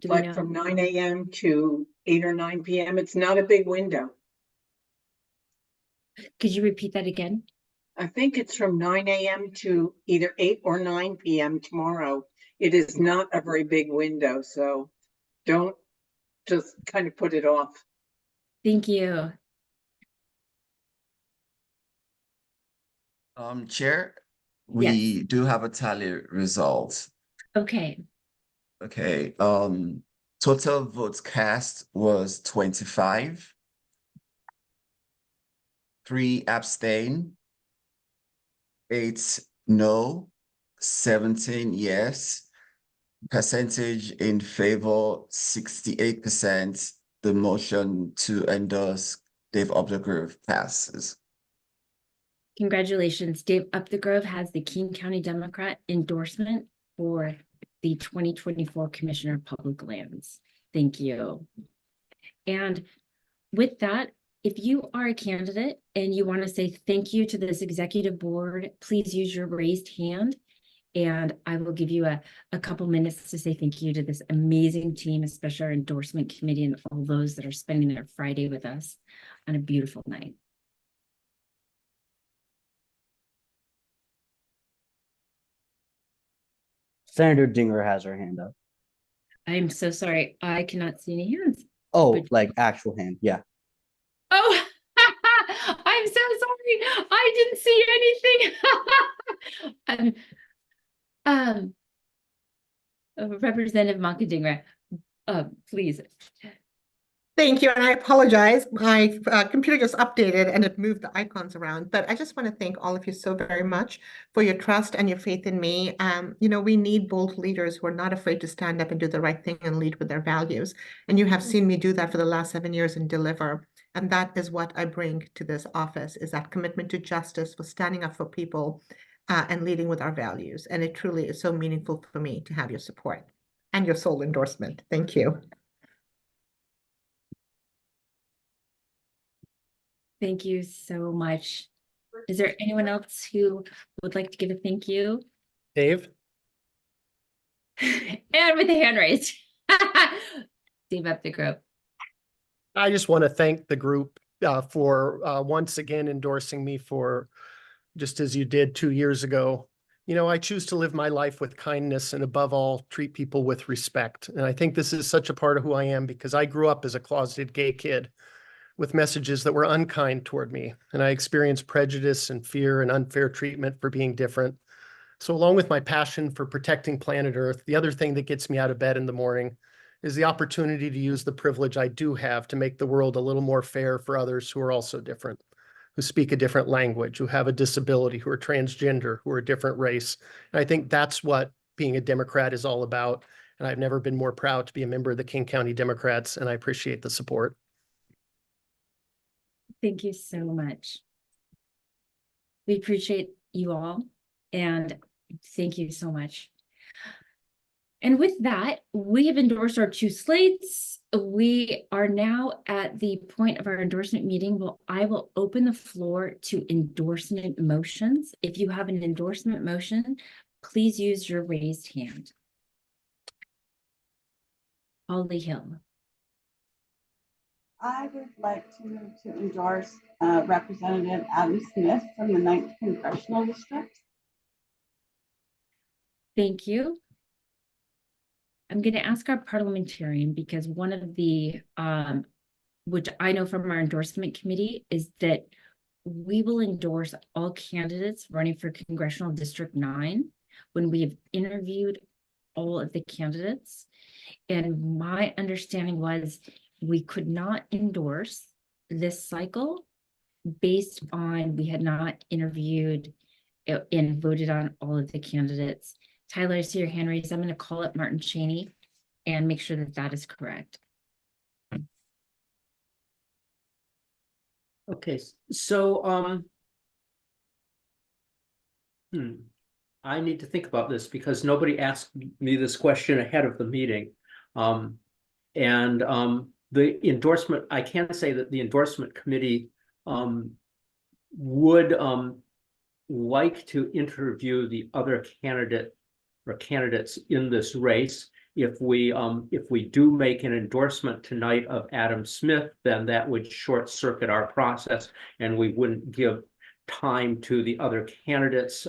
Do we Like know? from 9 a.m. to 8 or 9 p.m. It's not a big window. Could you repeat that again? I think it's from 9 a.m. to either 8 or 9 p.m. tomorrow. It is not a very big window, so don't just kind of put it off. Thank you. Chair, we do have a tally result. Okay. Okay. Total votes cast was 25. 3 abstain. 8 no. 17 yes. Percentage in favor 68%. The motion to endorse Dave Updegrove passes. Congratulations. Dave Updegrove has the King County Democrat endorsement for the 2024 Commissioner of Public Lands. Thank you. And with that, if you are a candidate and you want to say thank you to this executive board, please use your raised hand. And I will give you a couple minutes to say thank you to this amazing team, especially our endorsement committee and all those that are spending their Friday with us on a beautiful night. Senator Dinger has her hand up. I'm so sorry. I cannot see any hands. Oh, like actual hand. Yeah. Oh, I'm so sorry. I didn't see anything. Representative Moncadinger, please. Thank you, and I apologize. My computer just updated and it moved the icons around, but I just want to thank all of you so very much for your trust and your faith in me. You know, we need bold leaders who are not afraid to stand up and do the right thing and lead with their values. And you have seen me do that for the last 7 years and deliver. And that is what I bring to this office, is that commitment to justice, for standing up for people and leading with our values. And it truly is so meaningful for me to have your support and your sole endorsement. Thank you. Thank you so much. Is there anyone else who would like to give a thank you? Dave? And with a hand raised. Dave Updegrove. I just want to thank the group for once again endorsing me for, just as you did 2 years ago, You know, I choose to live my life with kindness and above all, treat people with respect. And I think this is such a part of who I am because I grew up as a closeted gay kid with messages that were unkind toward me. And I experienced prejudice and fear and unfair treatment for being different. So along with my passion for protecting planet Earth, the other thing that gets me out of bed in the morning is the opportunity to use the privilege I do have to make the world a little more fair for others who are also different, who speak a different language, who have a disability, who are transgender, who are a different race. And I think that's what being a Democrat is all about. And I've never been more proud to be a member of the King County Democrats, and I appreciate the support. Thank you so much. We appreciate you all, and thank you so much. And with that, we have endorsed our 2 slates. We are now at the point of our endorsement meeting. Well, I will open the floor to endorsement motions. If you have an endorsement motion, please use your raised hand. Holly Hill. I would like to move to endorse Representative Adam Smith from the 9th Congressional District. Thank you. I'm going to ask our parliamentarian, because one of the, which I know from our endorsement committee, is that we will endorse all candidates running for Congressional District 9 when we have interviewed all of the candidates. And my understanding was we could not endorse this cycle based on we had not interviewed and voted on all of the candidates. Tyler, I see your hand raised. I'm going to call up Martin Cheney and make sure that that is correct. Okay, so I need to think about this because nobody asked me this question ahead of the meeting. The endorsement, I can say that the endorsement committee would like to interview the other candidate or candidates in this race. If we do make an endorsement tonight of Adam Smith, then that would short circuit our process and we wouldn't give time to the other candidates.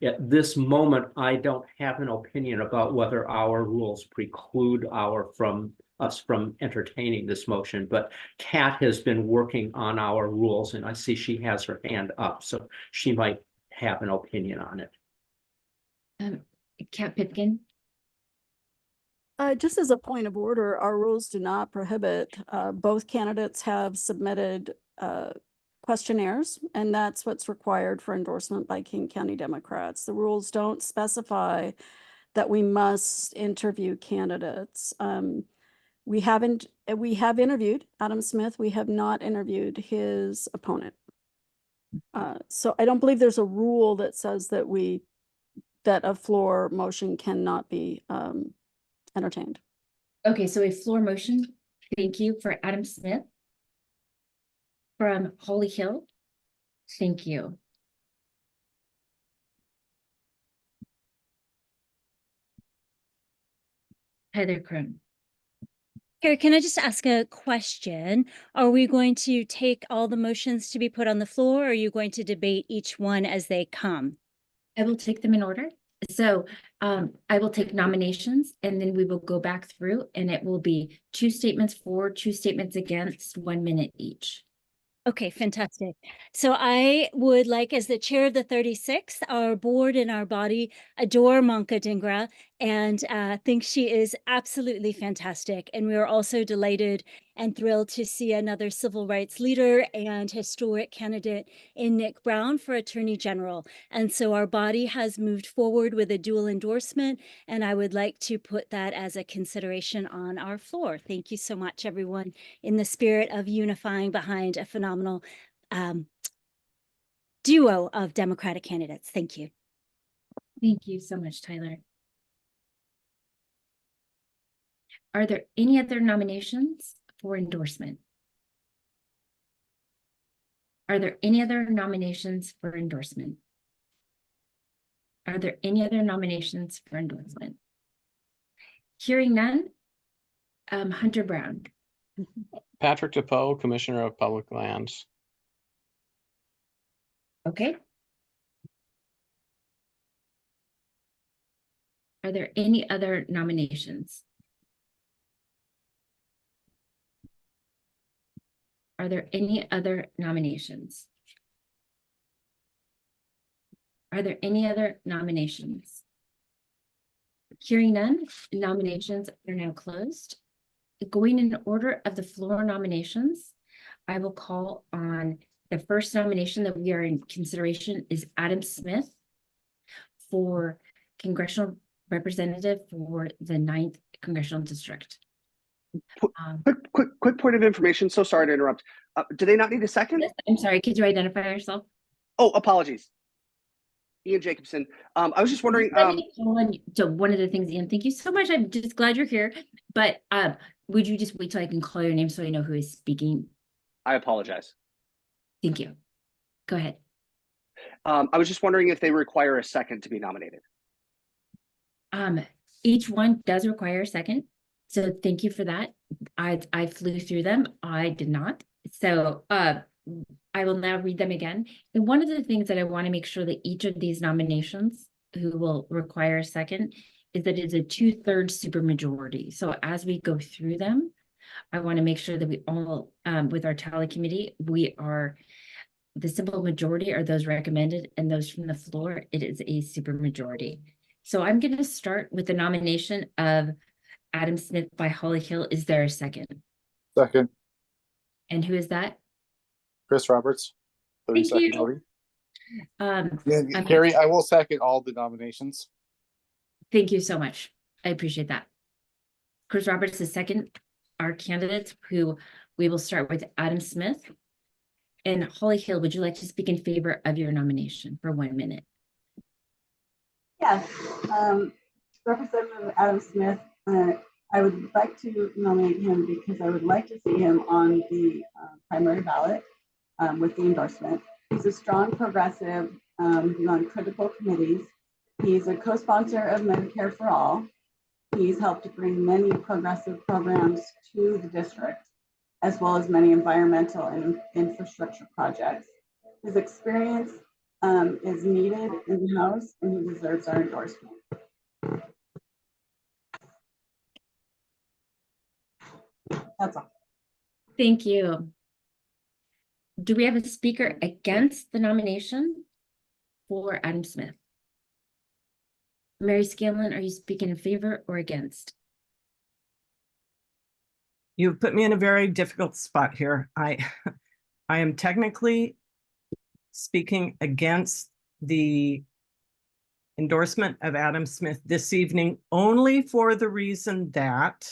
At this moment, I don't have an opinion about whether our rules preclude us from entertaining this motion, but Kat has been working on our rules and I see she has her hand up, so she might have an opinion on it. Kat Pipkin. Just as a point of order, our rules do not prohibit. Both candidates have submitted questionnaires, and that's what's required for endorsement by King County Democrats. The rules don't specify that we must interview candidates. We have interviewed Adam Smith. We have not interviewed his opponent. So I don't believe there's a rule that says that a floor motion cannot be entertained. Okay, so a floor motion. Thank you for Adam Smith. From Holly Hill. Thank you. Heather Crum. Carrie, can I just ask a question? Are we going to take all the motions to be put on the floor, or are you going to debate each one as they come? I will take them in order. So I will take nominations and then we will go back through and it will be 2 statements for, 2 statements against, 1 minute each. Okay, fantastic. So I would like, as the chair of the 36th, our board and our body adore Manka Dhingra and think she is absolutely fantastic. And we are also delighted and thrilled to see another civil rights leader and historic candidate in Nick Brown for Attorney General. And so our body has moved forward with a dual endorsement, and I would like to put that as a consideration on our floor. Thank you so much, everyone, in the spirit of unifying behind a phenomenal duo of Democratic candidates. Thank you. Thank you so much, Tyler. Are there any other nominations for endorsement? Are there any other nominations for endorsement? Are there any other nominations for endorsement? Hearing none, Hunter Brown. Patrick DePoe, Commissioner of Public Lands. Okay. Are there any other nominations? Are there any other nominations? Are there any other nominations? Hearing none, nominations are now closed. Going in order of the floor nominations, I will call on the first nomination that we are in consideration is Adam Smith for congressional representative for the 9th Congressional District. Quick point of information. So sorry to interrupt. Do they not need a second? Yes, I'm sorry, could you identify yourself? Oh, apologies. Ian Jacobson. I was just wondering. Let me call on to one of the things, Ian. Thank you so much. I'm just glad you're here. But would you just wait till I can call your name so I know who is speaking? I apologize. Thank you. Go ahead. I was just wondering if they require a second to be nominated. Each one does require a second. So thank you for that. I flew through them. I did not. So I will now read them again. And one of the things that I want to make sure that each of these nominations who will require a second is that it's a 2/3 supermajority. So as we go through them, I want to make sure that we all, with our tally committee, we are the simple majority are those recommended, and those from the floor, it is a supermajority. So I'm going to start with the nomination of Adam Smith by Holly Hill. Is there a second? Second. And who is that? Chris Roberts. Thank 32nd you. voting. Yeah, Carrie, I will second all the nominations. Thank you so much. I appreciate that. Chris Roberts is second. Our candidates, who we will start with Adam Smith. And Holly Hill, would you like to speak in favor of your nomination for 1 minute? Yes, Representative Adam Smith, I would like to nominate him because I would like to see him on the primary ballot with the endorsement. He's a strong progressive. He's on critical committees. He's a co-sponsor of Medicare for All. He's helped to bring many progressive programs to the district, as well as many environmental and infrastructure projects. His experience is needed in the House, and he deserves our endorsement. That's all. Thank you. Do we have a speaker against the nomination for Adam Smith? Mary Scanlon, are you speaking in favor or against? You've put me in a very difficult spot here. I am technically speaking against the endorsement of Adam Smith this evening only for the reason that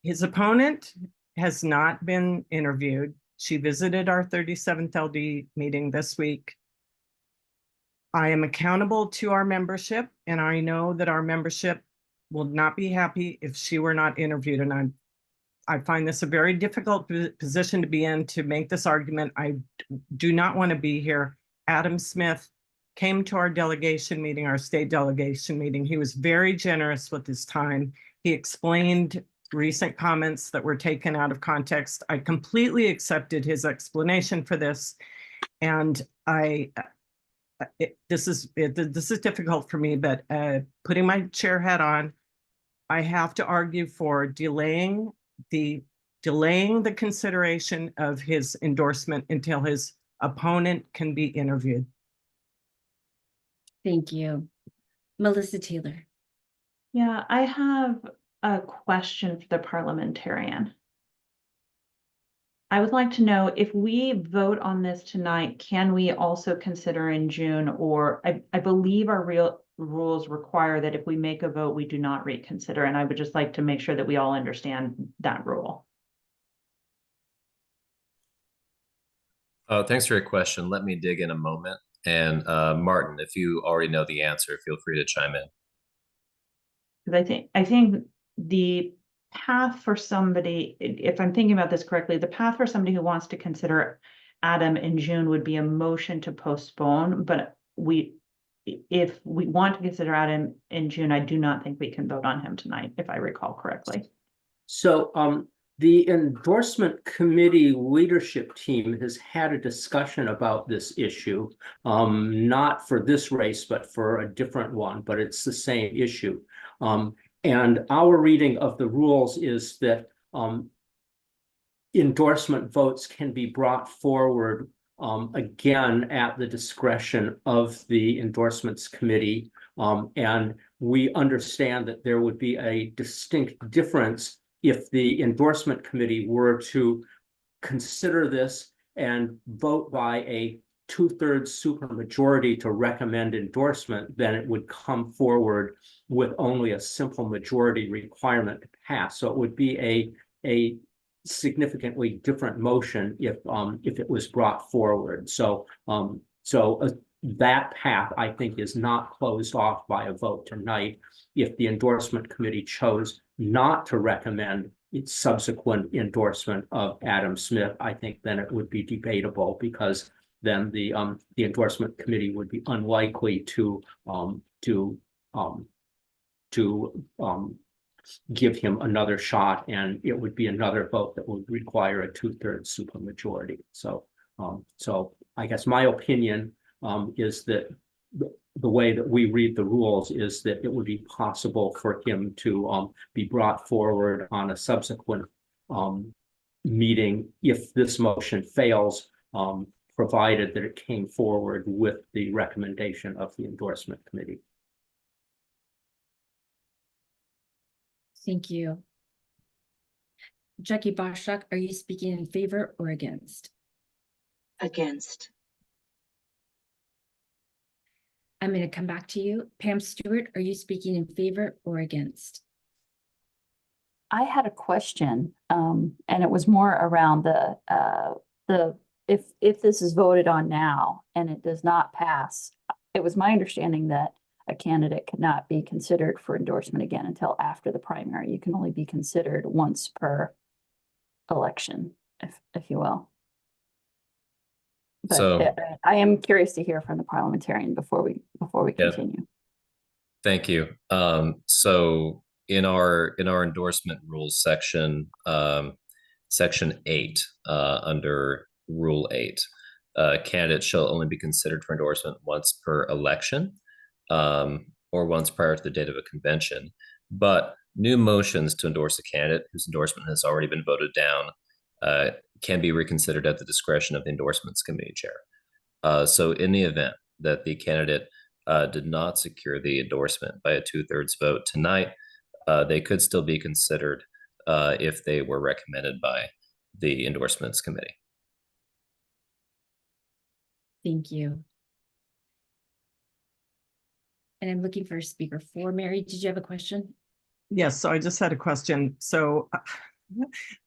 his opponent has not been interviewed. She visited our 37th LD meeting this week. I am accountable to our membership, and I know that our membership will not be happy if she were not interviewed. And I find this a very difficult position to be in to make this argument. I do not want to be here. Adam Smith came to our delegation meeting, our state delegation meeting. He was very generous with his time. He explained recent comments that were taken out of context. I completely accepted his explanation for this. And this is difficult for me, but putting my chair hat on, I have to argue for delaying the consideration of his endorsement until his opponent can be interviewed. Thank you. Melissa Taylor. Yeah, I have a question for the parliamentarian. I would like to know if we vote on this tonight, can we also consider in June, or I believe our rules require that if we make a vote, we do not reconsider. And I would just like to make sure that we all understand that rule. Thanks for your question. Let me dig in a moment. And Martin, if you already know the answer, feel free to chime in. Because I think the path for somebody, if I'm thinking about this correctly, the path for somebody who wants to consider Adam in June would be a motion to postpone. But if we want to consider Adam in June, I do not think we can vote on him tonight, if I recall correctly. So The endorsement committee leadership team has had a discussion about this issue, not for this race, but for a different one, but it's the same issue. And our reading of the rules is that endorsement votes can be brought forward again at the discretion of the endorsements committee. And we understand that there would be a distinct difference if the endorsement committee were to consider this and vote by a 2/3 supermajority to recommend endorsement, then it would come forward with only a simple majority requirement to pass. So it would be a significantly different motion if it was brought forward. So that path, I think, is not closed off by a vote tonight. If the endorsement committee chose not to recommend its subsequent endorsement of Adam Smith, I think then it would be debatable, because then the endorsement committee would be unlikely to give him another shot, and it would be another vote that would require a 2/3 supermajority. So I guess my opinion is that the way that we read the rules is that it would be possible for him to be brought forward on a subsequent meeting if this motion fails, provided that it came forward with the recommendation of the endorsement committee. Thank you. Jackie Bostock, are you speaking in favor or against? Against. I'm going to come back to you. Pam Stewart, are you speaking in favor or against? I had a question, and it was more around if this is voted on now and it does not pass. It was my understanding that a candidate could not be considered for endorsement again until after the primary. You can only be considered once per election, if you will. But So I am curious to hear from the parliamentarian before we continue. thank you. So in our endorsement rules section, section 8, under Rule 8, candidates shall only be considered for endorsement once per election, or once prior to the date of a convention. But new motions to endorse a candidate whose endorsement has already been voted down can be reconsidered at the discretion of the endorsements committee chair. So in the event that the candidate did not secure the endorsement by a 2/3 vote tonight, they could still be considered if they were recommended by the endorsements committee. Thank you. And I'm looking for a speaker 4. Mary, did you have a question? Yes, so I just had a question. So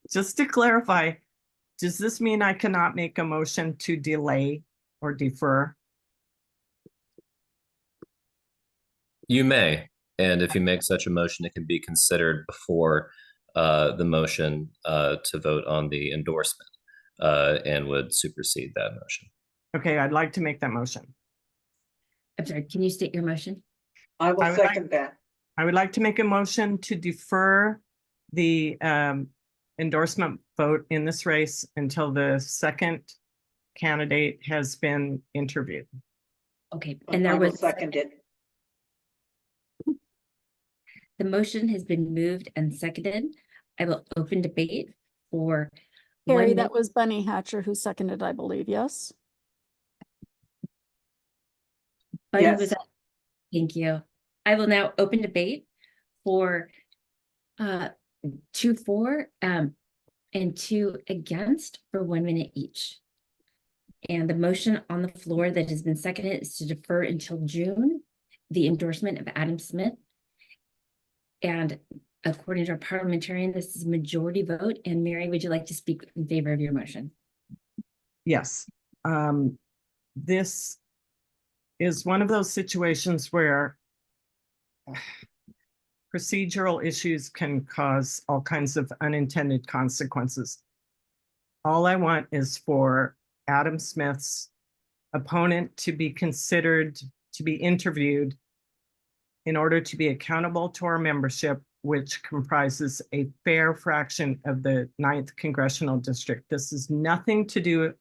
just to clarify, does this mean I cannot make a motion to delay or defer? You may, and if you make such a motion, it can be considered before the motion to vote on the endorsement and would supersede that motion. Okay, I'd like to make that motion. I'm sorry, can you state your motion? I will second that. I would like to make a motion to defer the endorsement vote in this race until the second candidate has been interviewed. Okay, and there was seconded. The motion has been moved and seconded. I will open debate for Carrie, 1 that was Bunny Hatcher who seconded, I believe, yes? Buddy Yes. was at, thank you. I will now open debate for 2 for and 2 against for 1 minute each. And the motion on the floor that has been seconded is to defer until June the endorsement of Adam Smith. And according to our parliamentarian, this is a majority vote. And Mary, would you like to speak in favor of your motion? Yes. This is one of those situations where procedural issues can cause all kinds of unintended consequences. All I want is for Adam Smith's opponent to be considered, to be interviewed in order to be accountable to our membership which comprises a fair fraction of the 9th Congressional District. This is nothing to do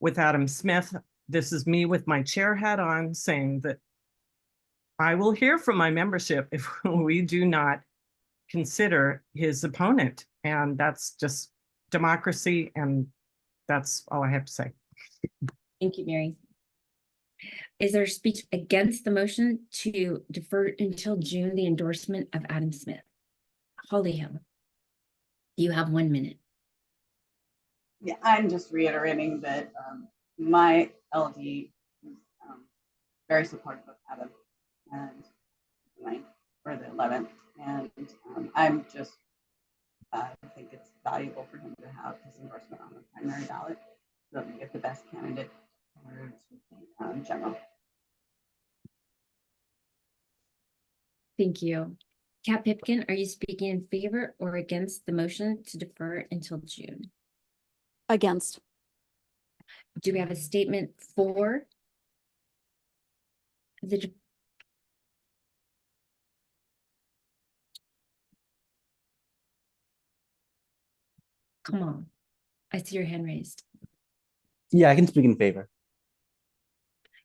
with Adam Smith. This is me with my chair hat on saying that I will hear from my membership if we do not consider his opponent. And that's just democracy, and that's all I have to say. Thank you, Mary. Is there speech against the motion to defer until June the endorsement of Adam Smith? Holly Hill, you have 1 minute. Yeah, I'm just reiterating that my LD is very supportive of Adam and the 9th or the 11th. And I'm just, I think it's valuable for him to have his endorsement on the primary ballot so that we get the best candidate for general. Thank you. Kat Pipkin, are you speaking in favor or against the motion to defer until June? Against. Do we have a statement for the Come on. I see your hand raised. Yeah, I can speak in favor.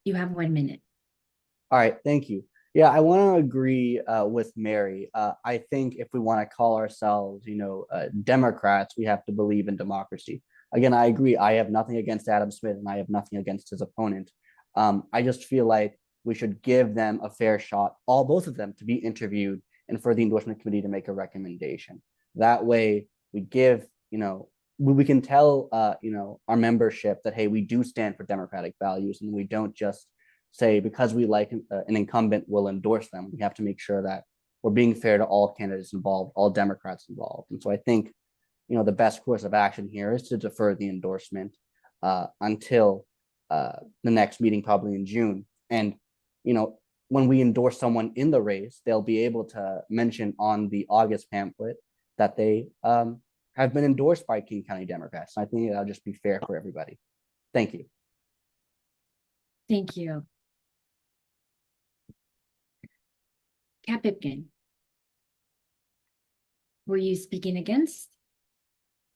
You have 1 minute. All right, thank you. Yeah, I want to agree with Mary. I think if we want to call ourselves, Democrats, we have to believe in democracy. Again, I agree. I have nothing against Adam Smith, and I have nothing against his opponent. I just feel like we should give them a fair shot, both of them, to be interviewed and for the endorsement committee to make a recommendation. That way, we give, we can tell, our membership that, hey, we do stand for democratic values, and we don't just say because we like an incumbent, we'll endorse them. We have to make sure that we're being fair to all candidates involved, all Democrats involved. And so I think, the best course of action here is to defer the endorsement until the next meeting, probably in June. And, when we endorse someone in the race, they'll be able to mention on the August pamphlet that they have been endorsed by King County Democrats. And I think that'll just be fair for everybody. Thank you. Thank you. Kat Pipkin, were you speaking against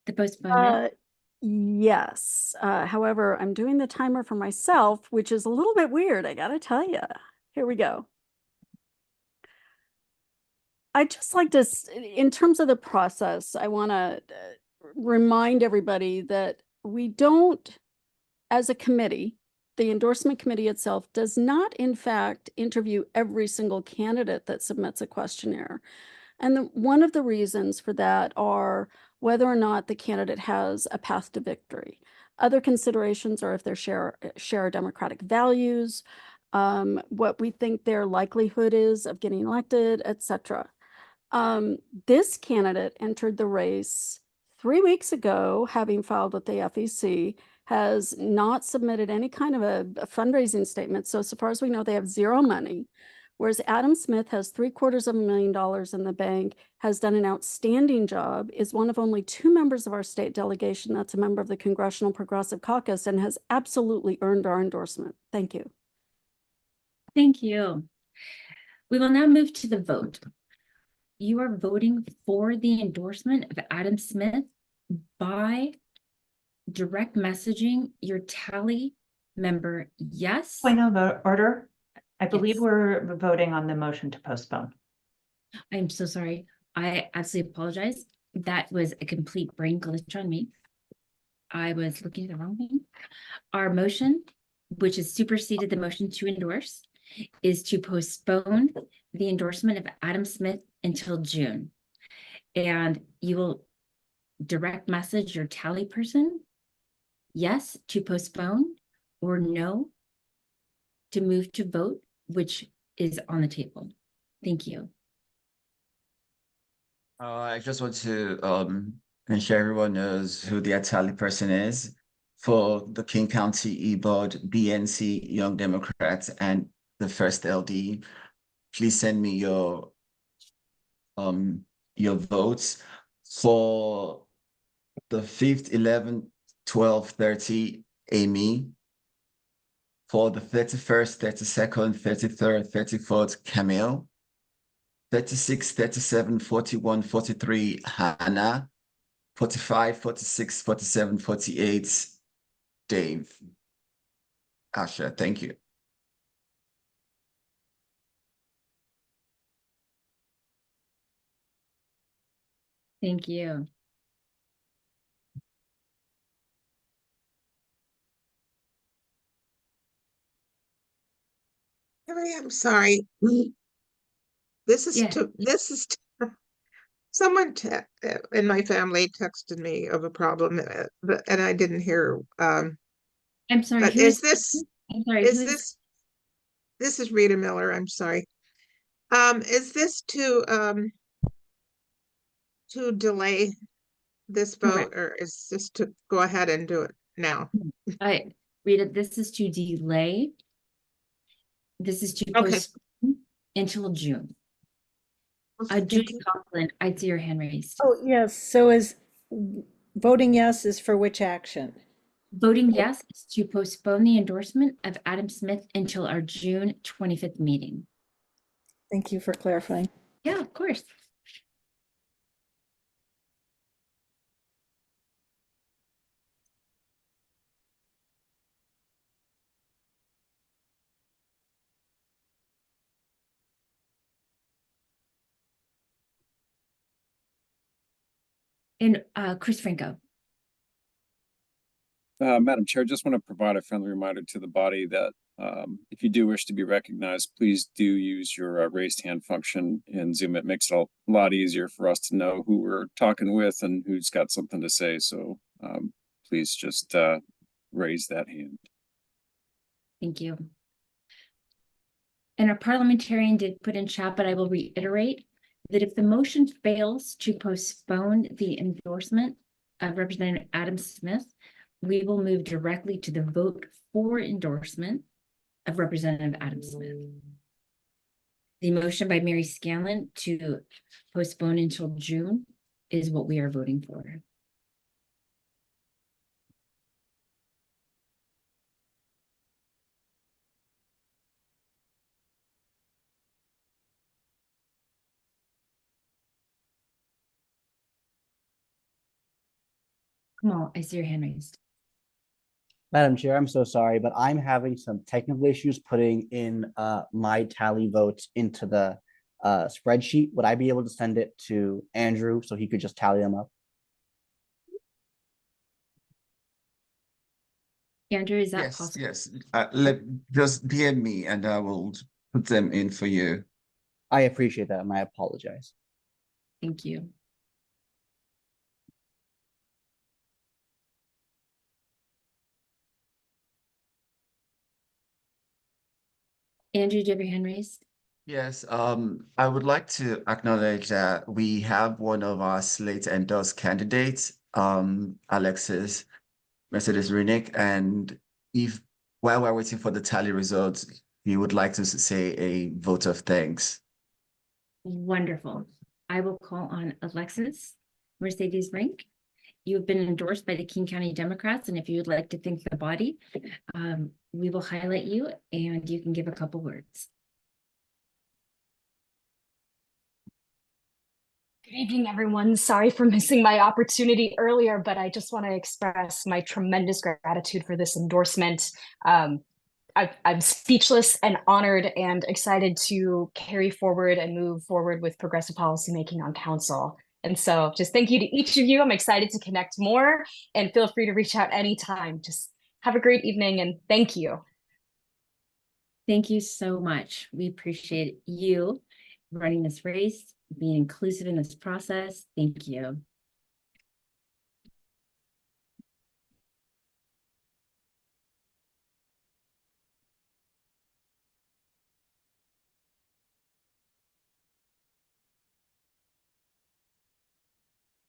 the postponement? Yes. However, I'm doing the timer for myself, which is a little bit weird, I gotta tell you. Here we go. I'd just like to, in terms of the process, I want to remind everybody that we don't, as a committee, the endorsement committee itself does not, in fact, interview every single candidate that submits a questionnaire. And one of the reasons for that are whether or not the candidate has a path to victory. Other considerations are if they share democratic values, what we think their likelihood is of getting elected, etc. This candidate entered the race 3 weeks ago, having filed with the FEC, has not submitted any kind of a fundraising statement. So far as we know, they have zero money. Whereas Adam Smith has $750,000 in the bank, has done an outstanding job, is one of only 2 members of our state delegation that's a member of the Congressional Progressive Caucus, and has absolutely earned our endorsement. Thank you. Thank you. We will now move to the vote. You are voting for the endorsement of Adam Smith by direct messaging your tally member yes. Point of order. I believe Yes. we're voting on the motion to postpone. I'm so sorry. I absolutely apologize. That was a complete brain glitch on me. I was looking at the wrong thing. Our motion, which has superseded the motion to endorse, is to postpone the endorsement of Adam Smith until June. And you will direct message your tally person, yes, to postpone, or no, to move to vote, which is on the table. Thank you. I just want to ensure everyone knows who the tally person is for the King County E-Board, BNC, Young Democrats, and the first LD. Please send me your votes for the 5th, 11th, 12th, 30, Amy. For the 31st, 32nd, 33rd, 34th, Camille. 36, 37, 41, 43, Hannah. 45, 46, 47, 48, Dave. Asha, thank you. Thank you. Harry, I'm sorry. This is Yeah. someone in my family texted me of a problem, and I didn't hear. I'm sorry, But who is is this I'm sorry, is who is this this is Rita Miller? I'm sorry. Is this to delay this vote, correct? or is this to go ahead and do it now? Rita, this is to delay. This is to Okay. postpone until June. Okay, Judy thank you. Conklin, I see your hand raised. Oh, yes. So is voting yes is for which action? Voting yes is to postpone the endorsement of Adam Smith until our June 25th meeting. Thank you for clarifying. Yeah, of course. And Chris Franco. Madam Chair, just want to provide a friendly reminder to the body that if you do wish to be recognized, please do use your raised hand function in Zoom. It makes it a lot easier for us to know who we're talking with and who's got something to say. So please just raise that hand. Thank you. And our parliamentarian did put in chat, but I will reiterate that if the motion fails to postpone the endorsement of Representative Adam Smith, we will move directly to the vote for endorsement of Representative Adam Smith. The motion by Mary Scanlon to postpone until June is what we are voting for. Come on, I see your hand raised. Madam Chair, I'm so sorry, but I'm having some technical issues putting in my tally votes into the spreadsheet. Would I be able to send it to Andrew so he could just tally them up? Andrew, is that Yes, possible? yes. Just DM me and I will put them in for you. I appreciate that, and I apologize. Thank you. Andrew, do you have your hand raised? Yes, I would like to acknowledge that we have one of our slate endorsed candidates, Alexis Mercedes Renick, and if while we're waiting for the tally results, we would like to say a vote of thanks. Wonderful. I will call on Alexis Mercedes Rink. You have been endorsed by the King County Democrats, and if you would like to thank the body, we will highlight you and you can give a couple words. Good evening, everyone. Sorry for missing my opportunity earlier, but I just want to express my tremendous gratitude for this endorsement. I'm speechless and honored and excited to carry forward and move forward with progressive policymaking on council. And so just thank you to each of you. I'm excited to connect more and feel free to reach out anytime. Just have a great evening and thank you. Thank you so much. We appreciate you running this race, being inclusive in this process. Thank you.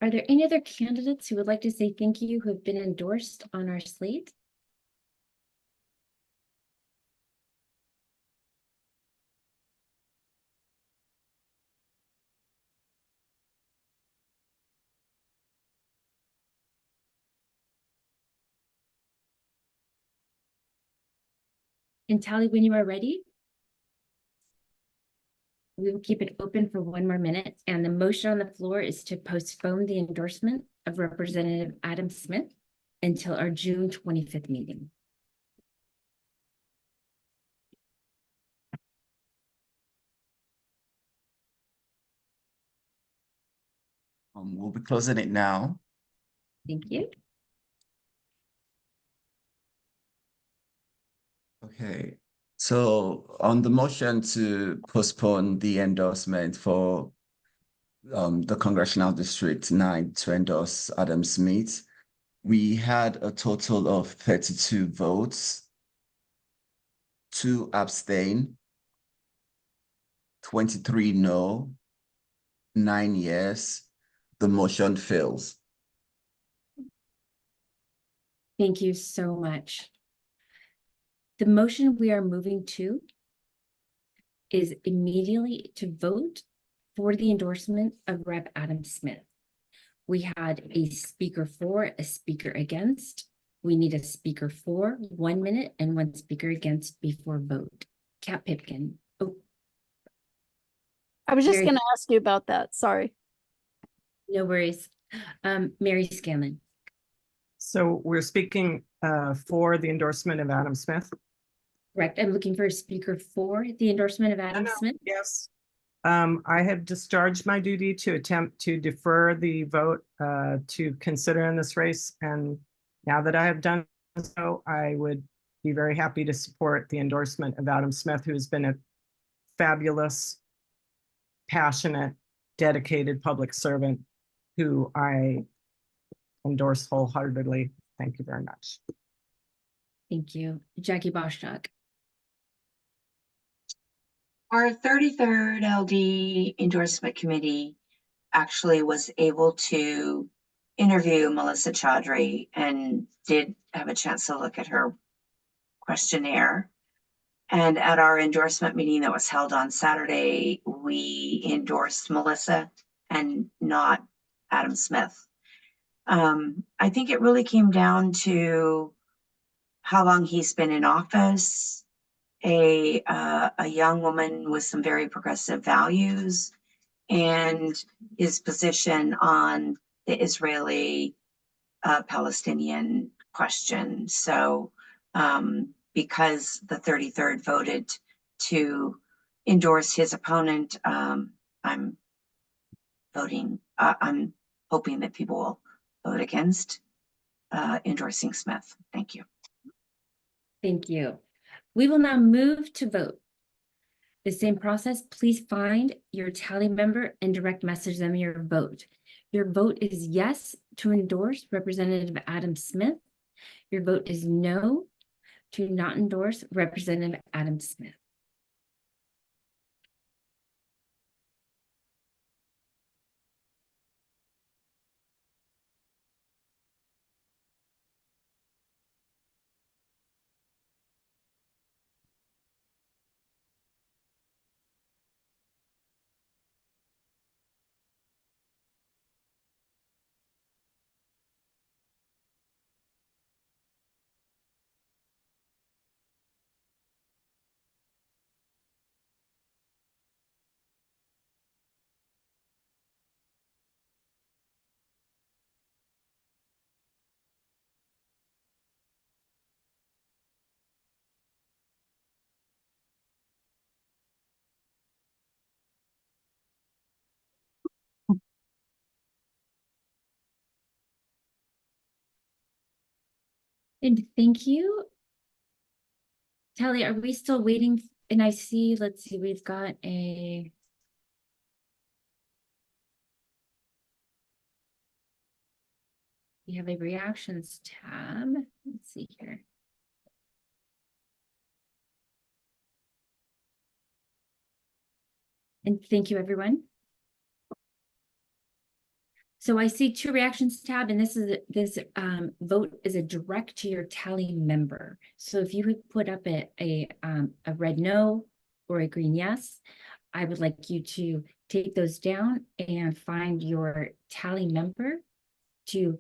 Are there any other candidates who would like to say thank you who have been endorsed on our slate? And Tally, when you are ready. We will keep it open for 1 more minute, and the motion on the floor is to postpone the endorsement of Representative Adam Smith until our June 25th meeting. We'll be closing it now. Thank you. Okay, so on the motion to postpone the endorsement for the Congressional District 9 to endorse Adam Smith, we had a total of 32 votes, 2 abstain, 23 no, 9 yes. The motion fails. Thank you so much. The motion we are moving to is immediately to vote for the endorsement of Rep. Adam Smith. We had a speaker for, a speaker against. We need a speaker for 1 minute and 1 speaker against before vote. Kat Pipkin. Oh, I was just Mary- going to ask you about that. Sorry. no worries. Mary Scanlon. So we're speaking for the endorsement of Adam Smith. Correct. I'm looking for a speaker for the endorsement of Adam Smith. Yes. I have discharged my duty to attempt to defer the vote to consider in this race. And now that I have done so, I would be very happy to support the endorsement of Adam Smith, who has been a fabulous, passionate, dedicated public servant who I endorse wholeheartedly. Thank you very much. Thank you. Jackie Bostock. Our 33rd LD endorsement committee actually was able to interview Melissa Chaudhry and did have a chance to look at her questionnaire. And at our endorsement meeting that was held on Saturday, we endorsed Melissa and not Adam Smith. I think it really came down to how long he's been in office, a young woman with some very progressive values, and his position on the Israeli Palestinian question. So because the 33rd voted to endorse his opponent, I'm hoping that people will vote against endorsing Smith. Thank you. Thank you. We will now move to vote. The same process, please find your tally member and direct message them your vote. Your vote is yes to endorse Representative Adam Smith. Your vote is no to not endorse Representative Adam Smith. And thank you. Tally, are we still waiting? And I see, let's see, we've got a. We have a reactions tab. Let's see here. And thank you, everyone. So I see 2 reactions tab, and this vote is a direct to your tally member. So if you would put up a red no or a green yes, I would like you to take those down and find your tally member to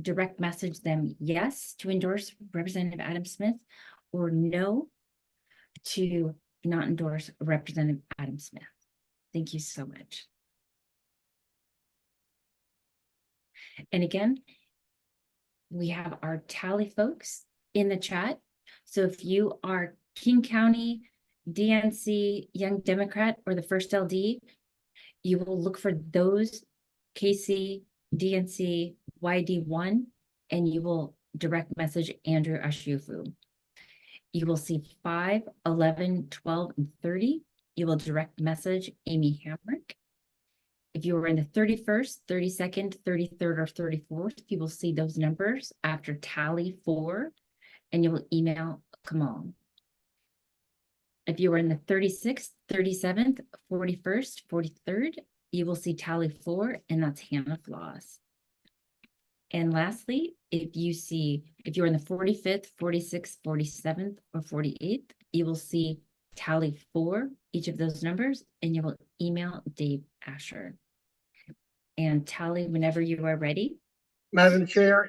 direct message them yes to endorse Representative Adam Smith, or no to not endorse Representative Adam Smith. Thank you so much. And again, we have our tally folks in the chat. So if you are King County, DNC, Young Democrat, or the first LD, you will look for those KC, DNC, YD1, and you will direct message Andrew Ashufu. You will see 5, 11, 12, and 30. You will direct message Amy Hamrick. If you are in the 31st, 32nd, 33rd, or 34th, you will see those numbers after tally 4, and you will email Kamal. If you are in the 36th, 37th, 41st, 43rd, you will see tally 4, and that's Hannah Floss. And lastly, if you're in the 45th, 46th, 47th, or 48th, you will see tally 4, each of those numbers, and you will email Dave Asher. And tally whenever you are ready. Madam Chair,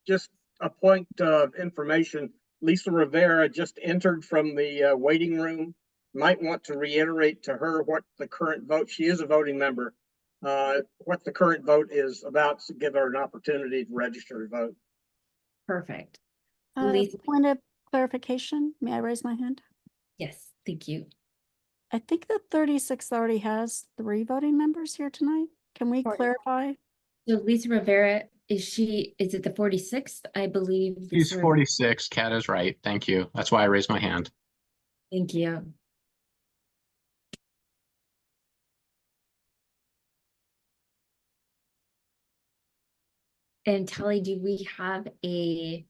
just a point of information. Lisa Rivera just entered from the waiting room. Might want to reiterate to her what the current vote, she is a voting member, what the current vote is about, to give her an opportunity to register to vote. Perfect. Point of clarification, may I raise my hand? Yes, thank you. I think that 36 already has 3 voting members here tonight. Can we clarify? So Lisa Rivera, is it the 46th? I believe. She's Lisa 46. Kat is right. Thank you. That's why I raised my hand. Thank you. And Tally, do we have a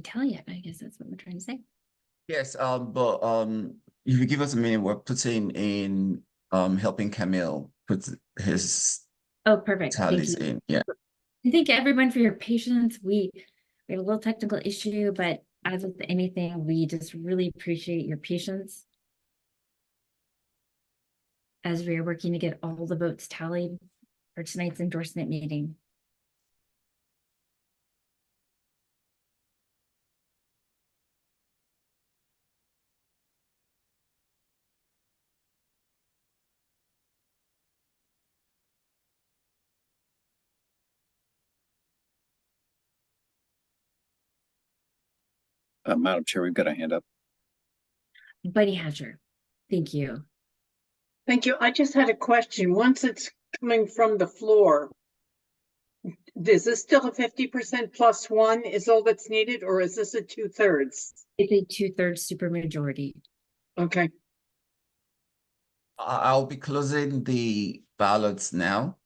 tally yet? I guess that's what we're trying to say. Yes, but if you give us a minute, we're putting in helping Camille put his Perfect. tallies in. Yeah. Thank everyone for your patience. We have a little technical issue, but as with anything, we just really appreciate your patience as we are working to get all the votes tallied for tonight's endorsement meeting. Madam Chair, we've got a hand up. Buddy Hatcher, thank you. Thank you. I just had a question. Once it's coming from the floor, is this still a 50% plus 1 is all that's needed, or is this a 2/3? It's a 2/3 supermajority. Okay. I'll be closing the ballots now.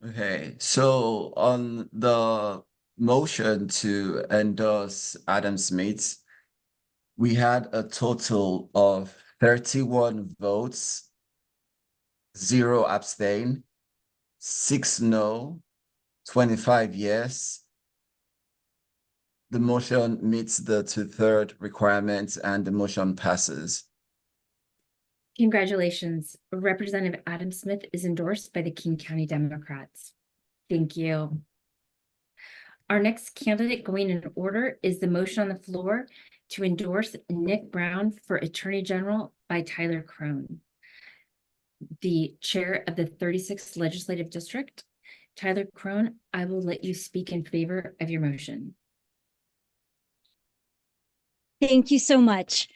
Okay, so on the motion to endorse Adam Smith, we had a total of 31 votes, 0 abstain, 6 no, 25 yes. The motion meets the 2/3 requirements and the motion passes. Congratulations. Representative Adam Smith is endorsed by the King County Democrats. Thank you. Our next candidate going in order is the motion on the floor to endorse Nick Brown for Attorney General by Tyler Crone, the chair of the 36th Legislative District. Tyler Crone, I will let you speak in favor of your motion. Thank you so much.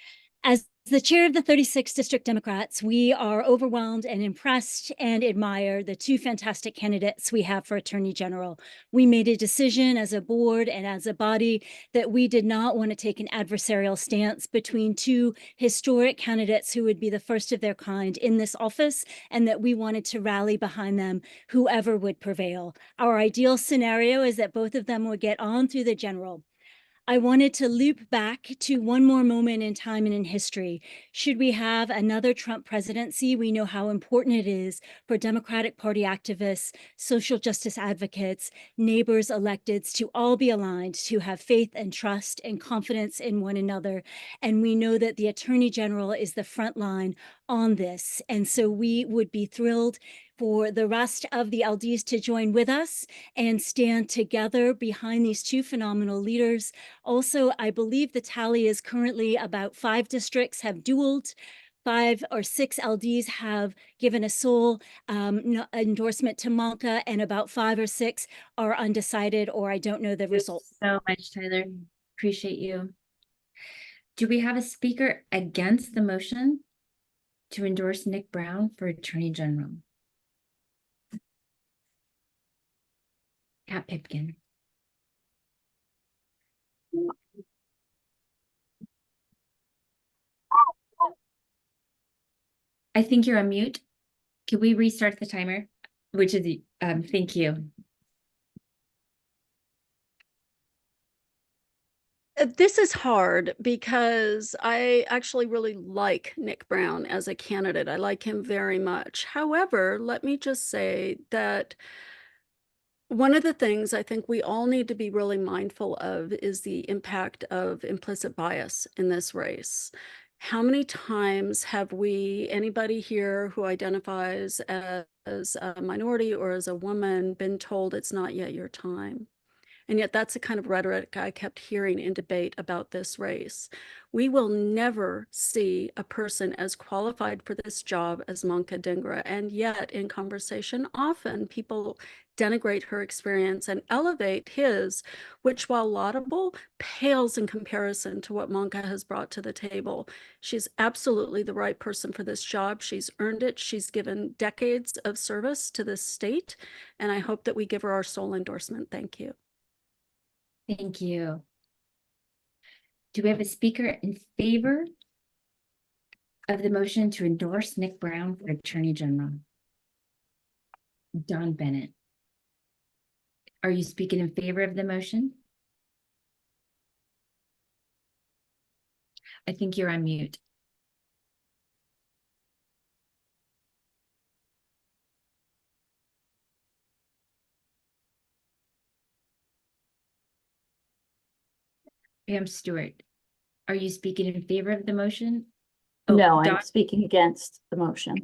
As the chair of the 36th District Democrats, we are overwhelmed and impressed and admire the 2 fantastic candidates we have for Attorney General. We made a decision as a board and as a body that we did not want to take an adversarial stance between 2 historic candidates who would be the first of their kind in this office, and that we wanted to rally behind them, whoever would prevail. Our ideal scenario is that both of them would get on through the general. I wanted to loop back to one more moment in time and in history. Should we have another Trump presidency, we know how important it is for Democratic Party activists, social justice advocates, neighbors, electeds to all be aligned, to have faith and trust and confidence in one another. And we know that the Attorney General is the front line on this. And so we would be thrilled for the rest of the LDs to join with us and stand together behind these two phenomenal leaders. Also, I believe the tally is currently about 5 districts have dueled. 5 or 6 LDs have given a sole endorsement to Monka, and about 5 or 6 are undecided, or I don't know the result. So much, Tyler. Appreciate you. Do we have a speaker against the motion to endorse Nick Brown for Attorney General? Pat Pipkin. I think you're on mute. Can we restart the timer? Which is, thank you. This is hard because I actually really like Nick Brown as a candidate. I like him very much. However, let me just say that one of the things I think we all need to be really mindful of is the impact of implicit bias in this race. How many times have anybody here who identifies as a minority or as a woman, been told it's not yet your time? And yet that's the kind of rhetoric I kept hearing in debate about this race. We will never see a person as qualified for this job as Monka Dhingra. And yet in conversation, often people denigrate her experience and elevate his, which while laudable, pales in comparison to what Monka has brought to the table. She's absolutely the right person for this job. She's earned it. She's given decades of service to this state. And I hope that we give her our sole endorsement. Thank you. Thank you. Do we have a speaker in favor of the motion to endorse Nick Brown for Attorney General? Don Bennett. Are you speaking in favor of the motion? I think you're on mute. Pam Stewart, are you speaking in favor of the motion? Oh, No, I'm Don, speaking against the motion.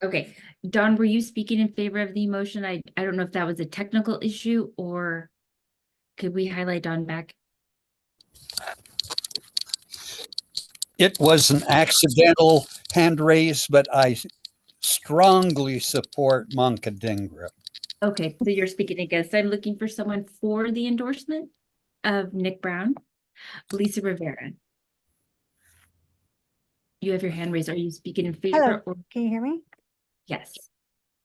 okay. Don, were you speaking in favor of the motion? I don't know if that was a technical issue, or could we highlight Don back? It was an accidental hand raise, but I strongly support Monka Dhingra. Okay, so you're speaking against. I'm looking for someone for the endorsement of Nick Brown. Lisa Rivera. You have your hand raised. Are you speaking in favor? Hello, Or can you hear me? yes?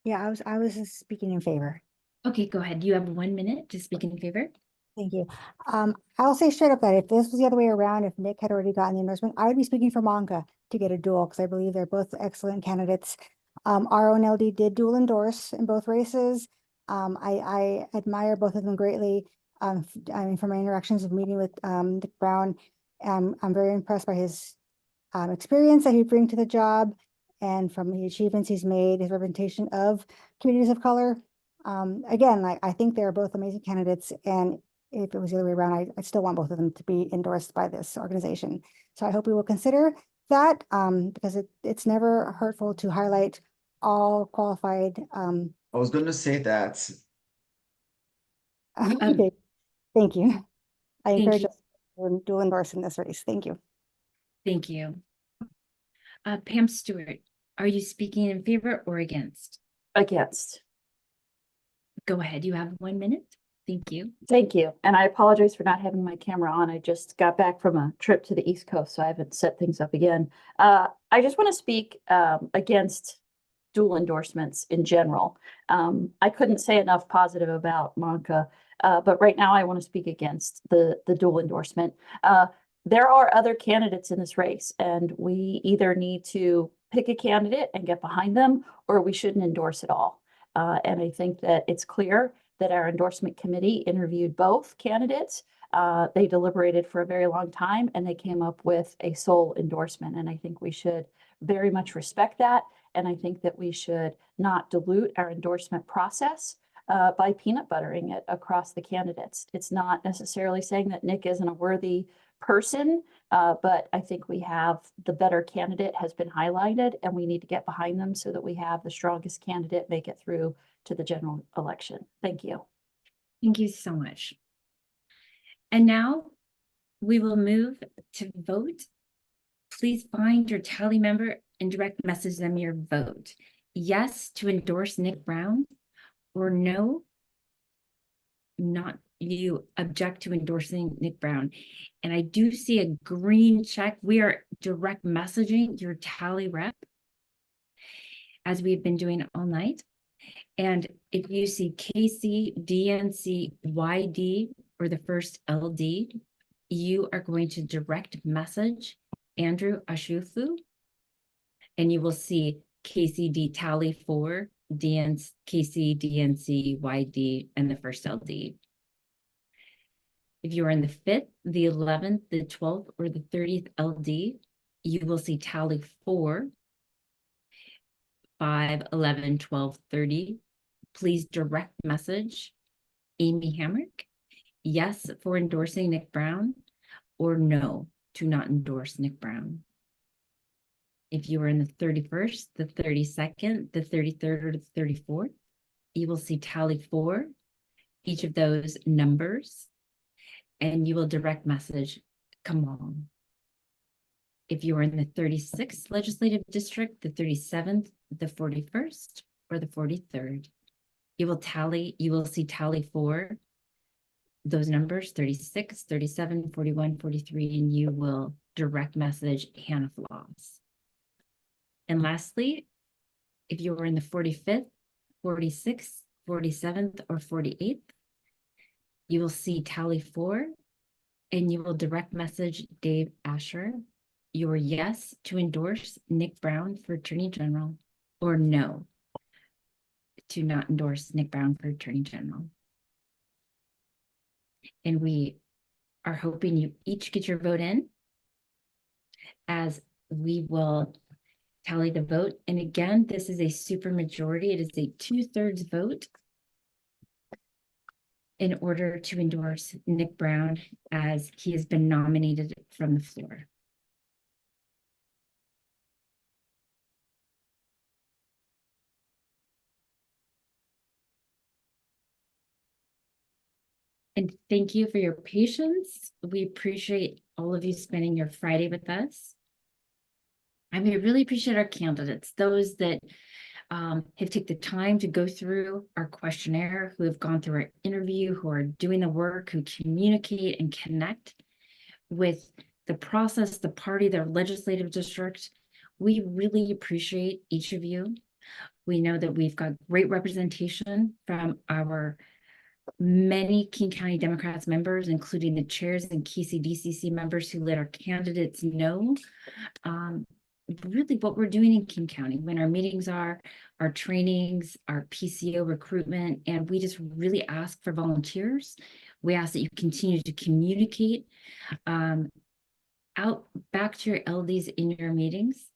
Yeah, I was just speaking in favor. Okay, go ahead. You have 1 minute to speak in favor. Thank you. I'll say straight up that if this was the other way around, if Nick had already gotten the endorsement, I would be speaking for Monka to get a duel because I believe they're both excellent candidates. Our own LD did dual endorse in both races. I admire both of them greatly. I mean, from my interactions of meeting with Nick Brown, I'm very impressed by his experience that he brings to the job and from the achievements he's made, his representation of communities of color. Again, I think they're both amazing candidates, and if it was the other way around, I still want both of them to be endorsed by this organization. So I hope we will consider that because it's never hurtful to highlight all qualified. I was going to say that. Okay, thank you. I encourage you. us to dual endorse in this race. Thank you. Thank you. Pam Stewart, are you speaking in favor or against? Against. Go ahead. You have 1 minute. Thank you. Thank you. And I apologize for not having my camera on. I just got back from a trip to the East Coast, so I haven't set things up again. I just want to speak against dual endorsements in general. I couldn't say enough positive about Monka, but right now I want to speak against the dual endorsement. There are other candidates in this race, and we either need to pick a candidate and get behind them, or we shouldn't endorse at all. And I think that it's clear that our endorsement committee interviewed both candidates. They deliberated for a very long time, and they came up with a sole endorsement. And I think we should very much respect that. And I think that we should not dilute our endorsement process by peanut buttering it across the candidates. It's not necessarily saying that Nick isn't a worthy person. But I think we have the better candidate has been highlighted, and we need to get behind them so that we have the strongest candidate make it through to the general election. Thank you. Thank you so much. And now we will move to vote. Please find your tally member and direct message them your vote. Yes to endorse Nick Brown, or no, not you object to endorsing Nick Brown. And I do see a green check. We are direct messaging your tally rep, as we've been doing all night. And if you see KCDNC YD or the first LD, you are going to direct message Andrew Ashufu, and you will see KCD tally 4, KCDNC YD, and the first LD. If you're in the 5th, the 11th, the 12th, or the 30th LD, you will see tally 4, 5, 11, 12, 30. Please direct message Amy Hamrick, yes for endorsing Nick Brown, or no to not endorse Nick Brown. If you are in the 31st, the 32nd, the 33rd, or the 34th, you will see tally 4, each of those numbers, and you will direct message Kamal. If you are in the 36th legislative district, the 37th, the 41st, or the 43rd, you will see tally 4, those numbers, 36, 37, 41, 43, and you will direct message Hannah Floss. And lastly, if you are in the 45th, 46th, 47th, or 48th, you will see tally 4, and you will direct message Dave Asher your yes to endorse Nick Brown for Attorney General, or no to not endorse Nick Brown for Attorney General. And we are hoping you each get your vote in, as we will tally the vote. And again, this is a super majority. It is a 2/3 vote in order to endorse Nick Brown, as he has been nominated from the floor. And thank you for your patience. We appreciate all of you spending your Friday with us. And we really appreciate our candidates, those that have taken the time to go through our questionnaire, who have gone through our interview, who are doing the work, who communicate and connect with the process, the party, their legislative district. We really appreciate each of you. We know that we've got great representation from our many King County Democrats members, including the chairs and KCDCC members who let our candidates know really what we're doing in King County, when our meetings are, our trainings, our PCO recruitment, and we just really ask for volunteers. We ask that you continue to communicate out back to your LDs in your meetings,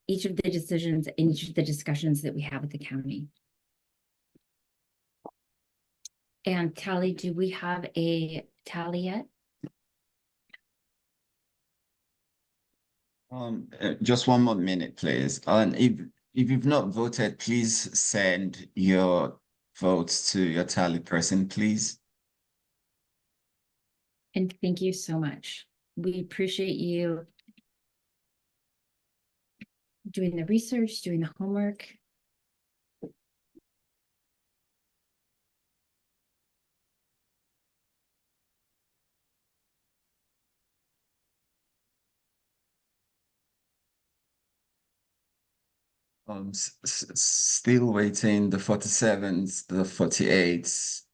each of the decisions and each of the discussions that we have with the county. And Tally, do we have a tally yet? Just one more minute, please. And if you've not voted, please send your votes to your tally person, please. And thank you so much. We appreciate you doing the research, doing the homework. Still waiting, the 47s, the 48s,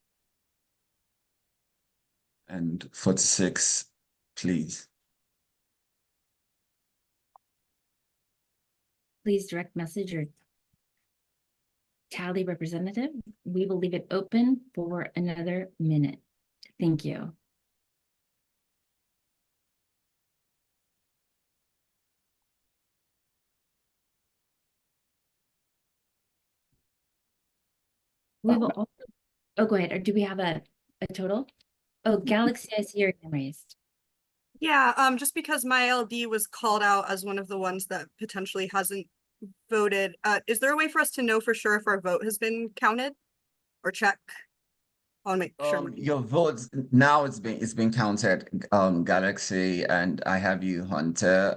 and 46, please. Please direct message your tally representative. We will leave it open for another minute. Thank you. We will also, oh, go ahead. Or do we have a total? Oh, Galaxy, I see your hand raised. Yeah, just because my LD was called out as one of the ones that potentially hasn't voted, is there a way for us to know for sure if our vote has been counted or check? I'll make sure. Your votes now it's been counted, Galaxy, and I have you, Hunter.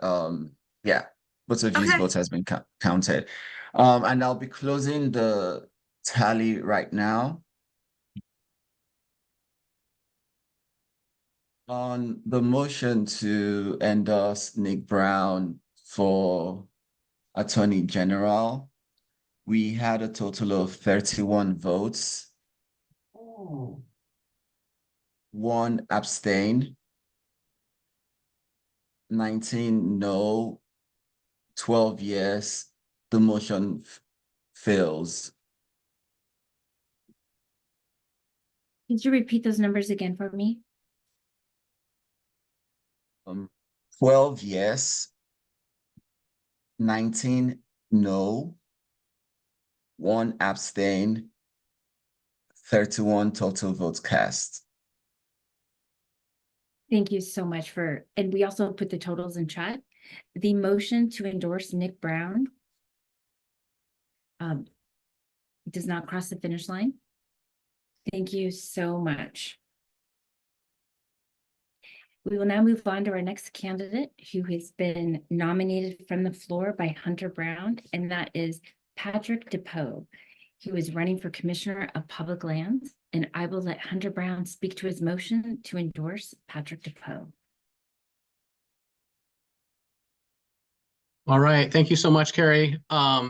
Yeah, both of you's votes has been counted. And I'll be closing the tally right now. On the motion to endorse Nick Brown for Attorney General, we had a total of 31 votes. 1 abstain, 19 no, 12 yes. The motion fails. Could you repeat those numbers again for me? 12 yes, 19 no, 1 abstain, 31 total votes cast. Thank you so much and we also put the totals in chat. The motion to endorse Nick Brown does not cross the finish line. Thank you so much. We will now move on to our next candidate who has been nominated from the floor by Hunter Brown, and that is Patrick DePoe. He was running for Commissioner of Public Lands, and I will let Hunter Brown speak to his motion to endorse Patrick DePoe. All right, thank you so much, Carrie.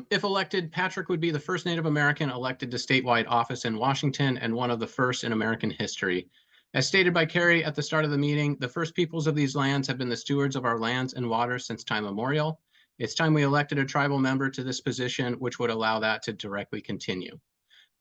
If elected, Patrick would be the first Native American elected to statewide office in Washington and one of the first in American history. As stated by Carrie at the start of the meeting, the first peoples of these lands have been the stewards of our lands and waters since time immemorial. It's time we elected a tribal member to this position, which would allow that to directly continue.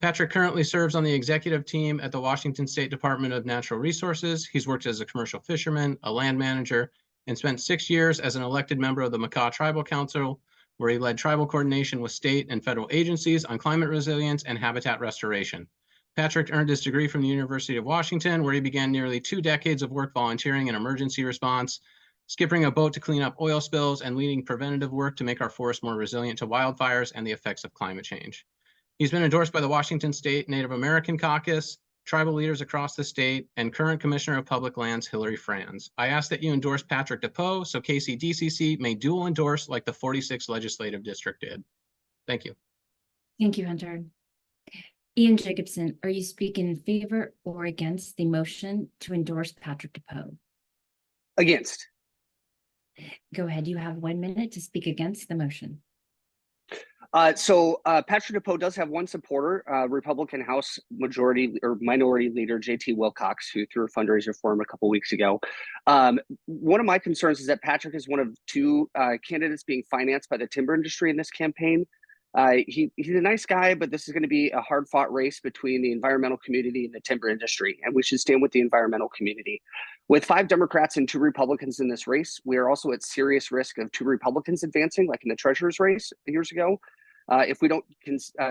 Patrick currently serves on the executive team at the Washington State Department of Natural Resources. He's worked as a commercial fisherman, a land manager, and spent 6 years as an elected member of the Makah Tribal Council, where he led tribal coordination with state and federal agencies on climate resilience and habitat restoration. Patrick earned his degree from the University of Washington, where he began nearly 2 decades of work volunteering in emergency response, skipping a boat to clean up oil spills, and leading preventative work to make our forests more resilient to wildfires and the effects of climate change. He's been endorsed by the Washington State Native American Caucus, tribal leaders across the state, and current Commissioner of Public Lands, Hillary Franz. I ask that you endorse Patrick DePoe so KCDCC may dual endorse like the 46th Legislative District did. Thank you. Thank you, Hunter. Ian Jacobson, are you speaking in favor or against the motion to endorse Patrick DePoe? Against. Go ahead. You have 1 minute to speak against the motion. Patrick DePoe does have one supporter, Republican House Majority or Minority Leader JT Wilcox, who threw a fundraiser for him a couple weeks ago. One of my concerns is that Patrick is one of 2 candidates being financed by the timber industry in this campaign. He's a nice guy, but this is going to be a hard-fought race between the environmental community and the timber industry, and we should stand with the environmental community. With 5 Democrats and 2 Republicans in this race, we are also at serious risk of 2 Republicans advancing, like in the treasurer's race years ago, if we don't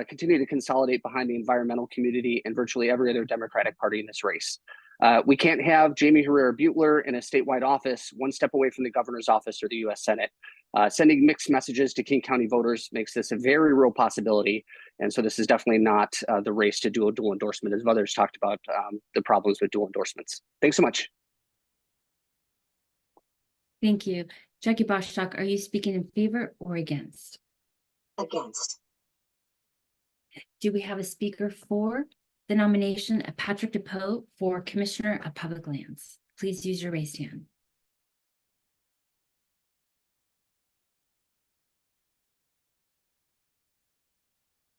continue to consolidate behind the environmental community and virtually every other Democratic party in this race. We can't have Jamie Herrera Butler in a statewide office 1 step away from the governor's office or the U.S. Senate. Sending mixed messages to King County voters makes this a very real possibility. And so this is definitely not the race to do a dual endorsement, as others talked about the problems with dual endorsements. Thanks so much. Thank you. Jackie Bostock, are you speaking in favor or against? Against. Do we have a speaker for the nomination of Patrick DePoe for Commissioner of Public Lands? Please use your raised hand.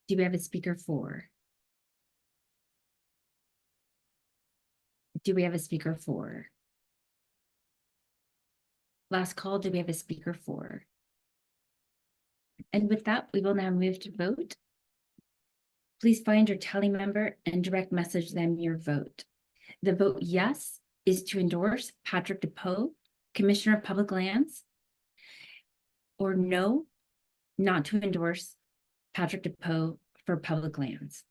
Do we have a speaker for? Do we have a speaker for? Last call, do we have a speaker for? And with that, we will now move to vote. Please find your tally member and direct message them your vote. The vote yes is to endorse Patrick DePoe, Commissioner of Public Lands, or no, not to endorse Patrick DePoe for public lands.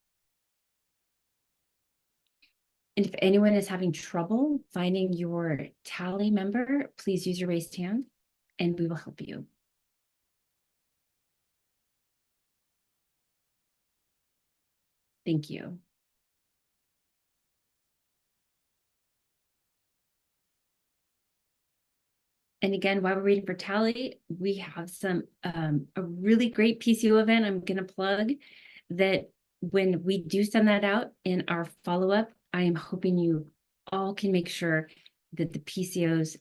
And if anyone is having trouble finding your tally member, please use your raised hand and we will help you. Thank you. And again, while we're waiting for tally, we have some a really great PCO event I'm going to plug that when we do send that out in our follow-up, I am hoping you all can make sure that the PCOs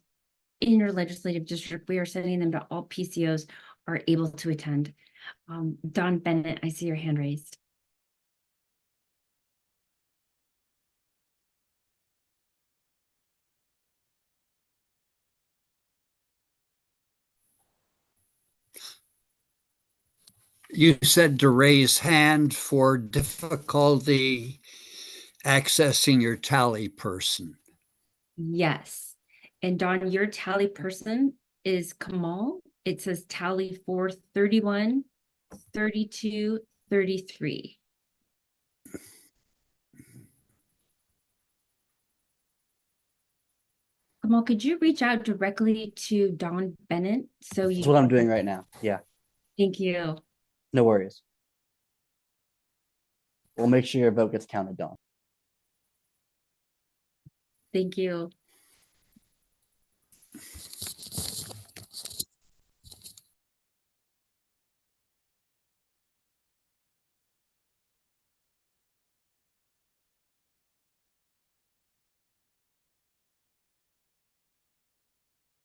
in your legislative district, we are sending them to all PCOs, are able to attend. Don Bennett, I see your hand raised. You said to raise hand for difficulty accessing your tally person. Yes. And Don, your tally person is Kamal. It says tally 431, 32, 33. Kamal, could you reach out directly to Don Bennett? So That's what I'm doing right now. Yeah, Thank you. no worries. We'll make sure your vote gets counted, Dawn. Thank you.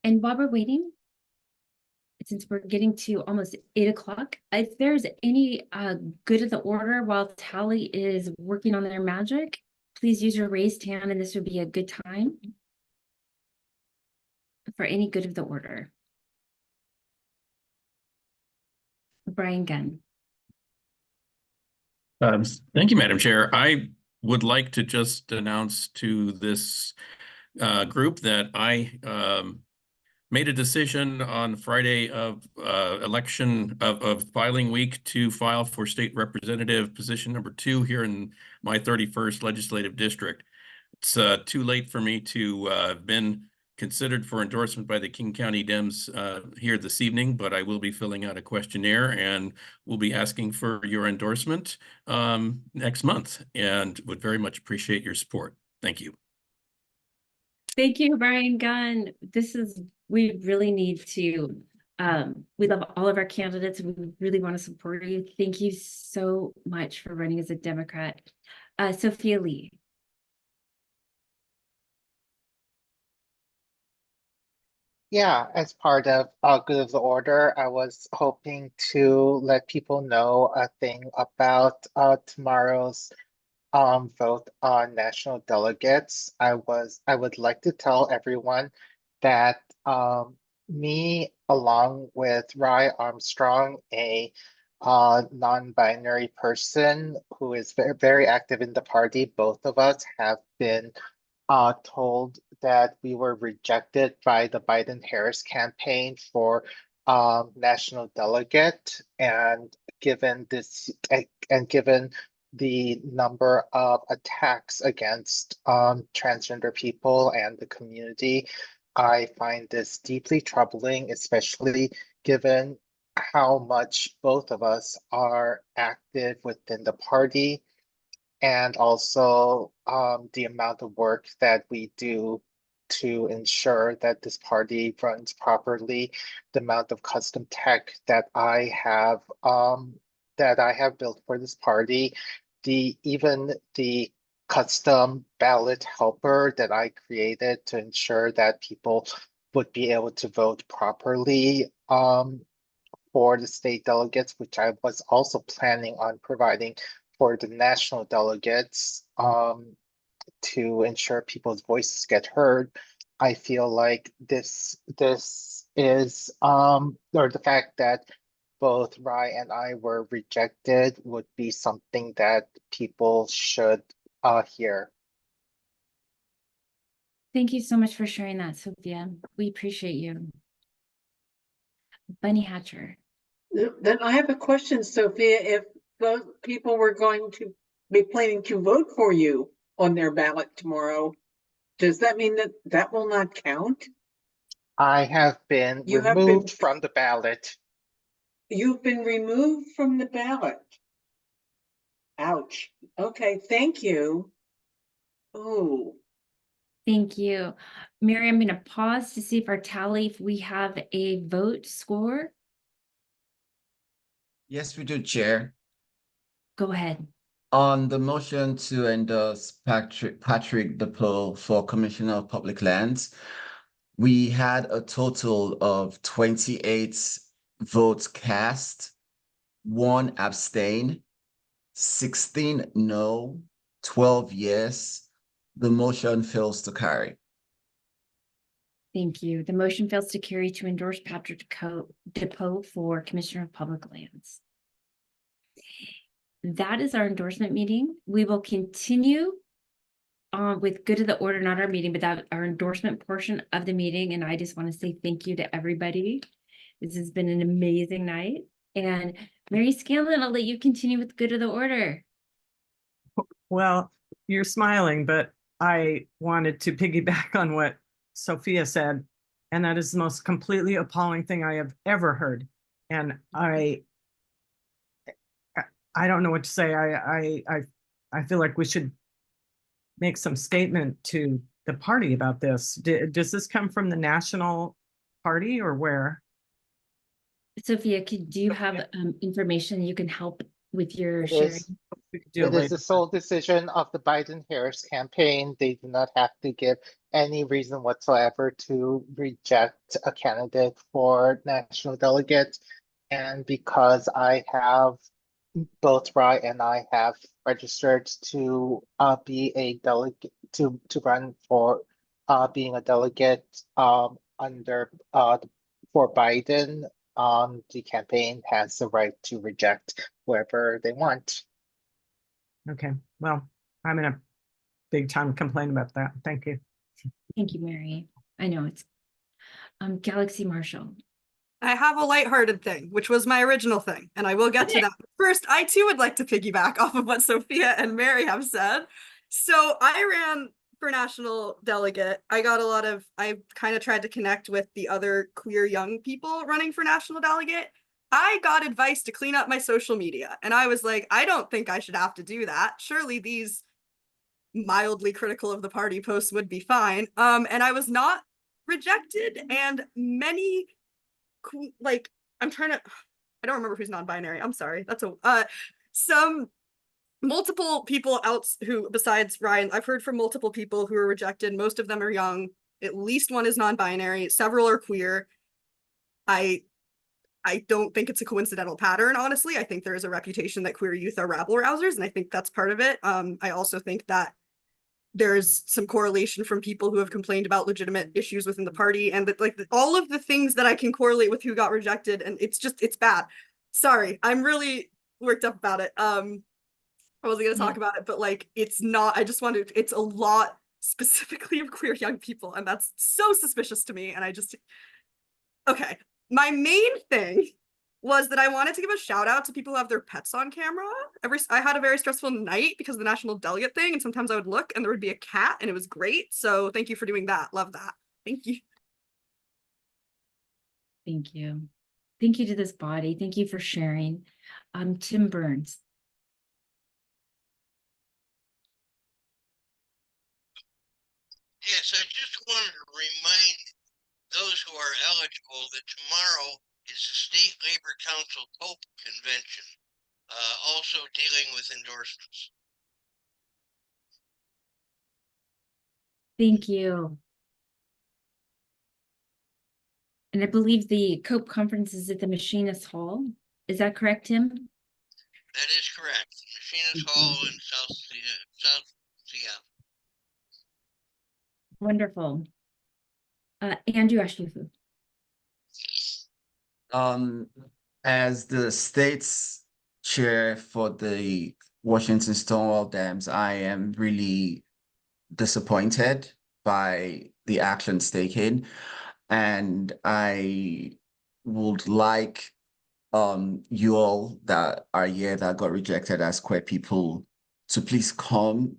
And while we're waiting, since we're getting to almost 8 o'clock, if there's any good of the order while Tally is working on their magic, please use your raised hand and this would be a good time for any good of the order. Brian Gunn. Thank you, Madam Chair. I would like to just announce to this group that I made a decision on Friday of election of filing week to file for state representative position number 2 here in my 31st legislative district. It's too late for me to have been considered for endorsement by the King County Dems here this evening, but I will be filling out a questionnaire and will be asking for your endorsement next month and would very much appreciate your support. Thank you. Thank you, Brian Gunn. We really need to, we love all of our candidates. We really want to support you. Thank you so much for running as a Democrat. Sophia Lee. Yeah, as part of Good of the Order, I was hoping to let people know a thing about tomorrow's vote on national delegates. I would like to tell everyone that me, along with Rye Armstrong, a non-binary person who is very, very active in the party, both of us have been told that we were rejected by the Biden-Harris campaign for national delegate, and given the number of attacks against transgender people and the community, I find this deeply troubling, especially given how much both of us are active within the party, and also the amount of work that we do to ensure that this party runs properly, the amount of custom tech that I have built for this party, even the custom ballot helper that I created to ensure that people would be able to vote properly for the state delegates, which I was also planning on providing for the national delegates to ensure people's voices get heard. I feel like this is or the fact that both Rye and I were rejected would be something that people should hear. Thank you so much for sharing that, Sophia. We appreciate you. Bunny Hatcher. Then I have a question, Sophia. If those people were going to be planning to vote for you on their ballot tomorrow, does that mean that that will not count? I have been You have removed been, from the ballot. you've been removed from the ballot. Ouch. Okay, thank you. Oh, Thank you. Mary, I'm going to pause to see if our tally, if we have a vote score. Yes, we do, Chair. Go ahead. On the motion to endorse Patrick DePaul for Commissioner of Public Lands, we had a total of 28 votes cast, 1 abstain, 16 no, 12 yes. The motion fails to carry. Thank you. The motion fails to carry to endorse Patrick DePaul for Commissioner of Public Lands. That is our endorsement meeting. We will continue with good of the order, not our meeting, but that our endorsement portion of the meeting. And I just want to say thank you to everybody. This has been an amazing night. And Mary Scanlon, I'll let you continue with good of the order. Well, you're smiling, but I wanted to piggyback on what Sophia said, and that is the most completely appalling thing I have ever heard. And I don't know what to say. I feel like we should make some statement to the party about this. Does this come from the national party or where? Sophia, do you have information you can help with your It sharing? is, We could do it is later. the sole decision of the Biden-Harris campaign. They do not have to give any reason whatsoever to reject a candidate for national delegate. And because I have, both Rye and I have registered to be a delegate, to run for being a delegate under for Biden, the campaign has the right to reject whoever they want. Okay, well, I'm in a big time complain about that. Thank you. Thank you, Mary. I know it's Galaxy Marshall. I have a lighthearted thing, which was my original thing, and I will get to that. First, I too would like to piggyback off of what Sophia and Mary have said. So I ran for national delegate. I kind of tried to connect with the other queer young people running for national delegate. I got advice to clean up my social media, and I was like, I don't think I should have to do that. Surely these mildly critical of the party posts would be fine. And I was not rejected, and many like I don't remember who's non-binary. I'm sorry. That's some multiple people else who besides Ryan, I've heard from multiple people who are rejected. Most of them are young. At least one is non-binary. Several are queer. I don't think it's a coincidental pattern, honestly. I think there is a reputation that queer youth are rabble rousers, and I think that's part of it. I also think that there's some correlation from people who have complained about legitimate issues within the party, and that all of the things that I can correlate with who got rejected, and it's bad. Sorry, I'm really worked up about it. I wasn't gonna talk about it, but it's not, it's a lot specifically of queer young people, and that's so suspicious to me. And okay. My main thing was that I wanted to give a shout out to people who have their pets on camera. I had a very stressful night because of the national delegate thing, and sometimes I would look and there would be a cat, and it was great. So thank you for doing that. Love that. Thank you. Thank you. Thank you to this body. Thank you for sharing. Tim Burns. Yes, I just wanted to remind those who are eligible that tomorrow is the State Labor Council COPE convention, also dealing with endorsements. Thank you. And I believe the COPE conference is at the Machinist Hall. Is that correct, Tim? That is correct. Machinist Hall in South Seattle. Wonderful. Andrew Ashifu. As the state's chair for the Washington Stonewall Dams, I am really disappointed by the actions taken, and I would like you all that are here that got rejected as queer people to please come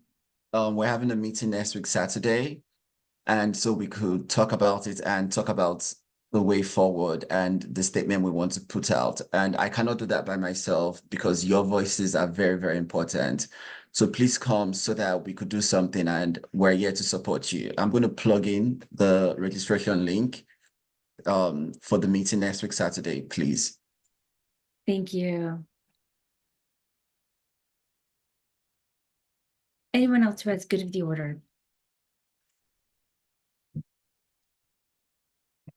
we're having a meeting next week, Saturday. And so we could talk about it and talk about the way forward and the statement we want to put out. And I cannot do that by myself because your voices are very, very important. So please come so that we could do something, and we're here to support you. I'm going to plug in the registration link for the meeting next week, Saturday, please. Thank you. Anyone else who has good of the order?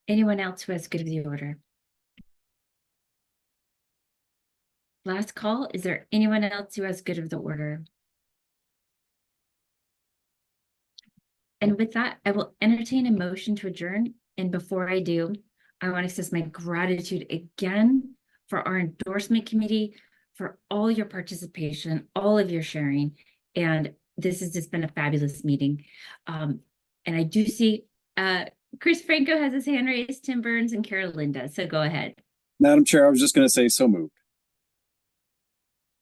Anyone else who has good of the order? Last call. Is there anyone else who has good of the order? And with that, I will entertain a motion to adjourn. And before I do, I want to express my gratitude again for our endorsement committee, for all your participation, all of your sharing. And this has just been a fabulous meeting. And I do see Chris Franco has his hand raised, Tim Burns and Carol Linda. So go ahead. Madam Chair, I was just going to say so moved.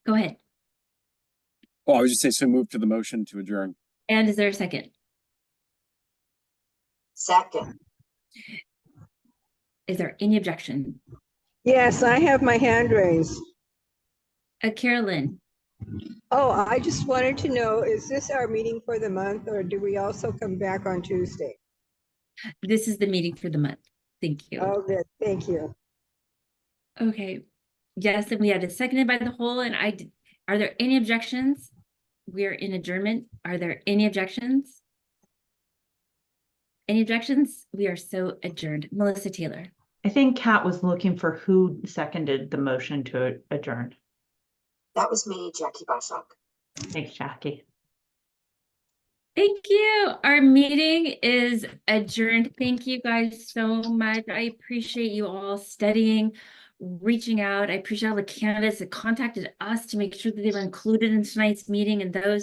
Go ahead. Oh, I was just saying so moved to the motion to adjourn. And is there a second? Second. Is there any objection? Yes, I have my hand raised. Carolyn. Oh, I just wanted to know, is this our meeting for the month, or do we also come back on Tuesday? This is the meeting for the month. Thank you. Oh, good. Thank you. Okay. Yes, and we had it seconded by the whole, and are there any objections? We are in adjournment. Are there any objections? Any objections? We are so adjourned. Melissa Taylor. I think Kat was looking for who seconded the motion to adjourn. That was me, Jackie Bashok. Thanks, Jackie. Thank you. Our meeting is adjourned. Thank you guys so much. I appreciate you all studying, reaching out. I appreciate all the candidates that contacted us to make sure that they were included in tonight's meeting, and those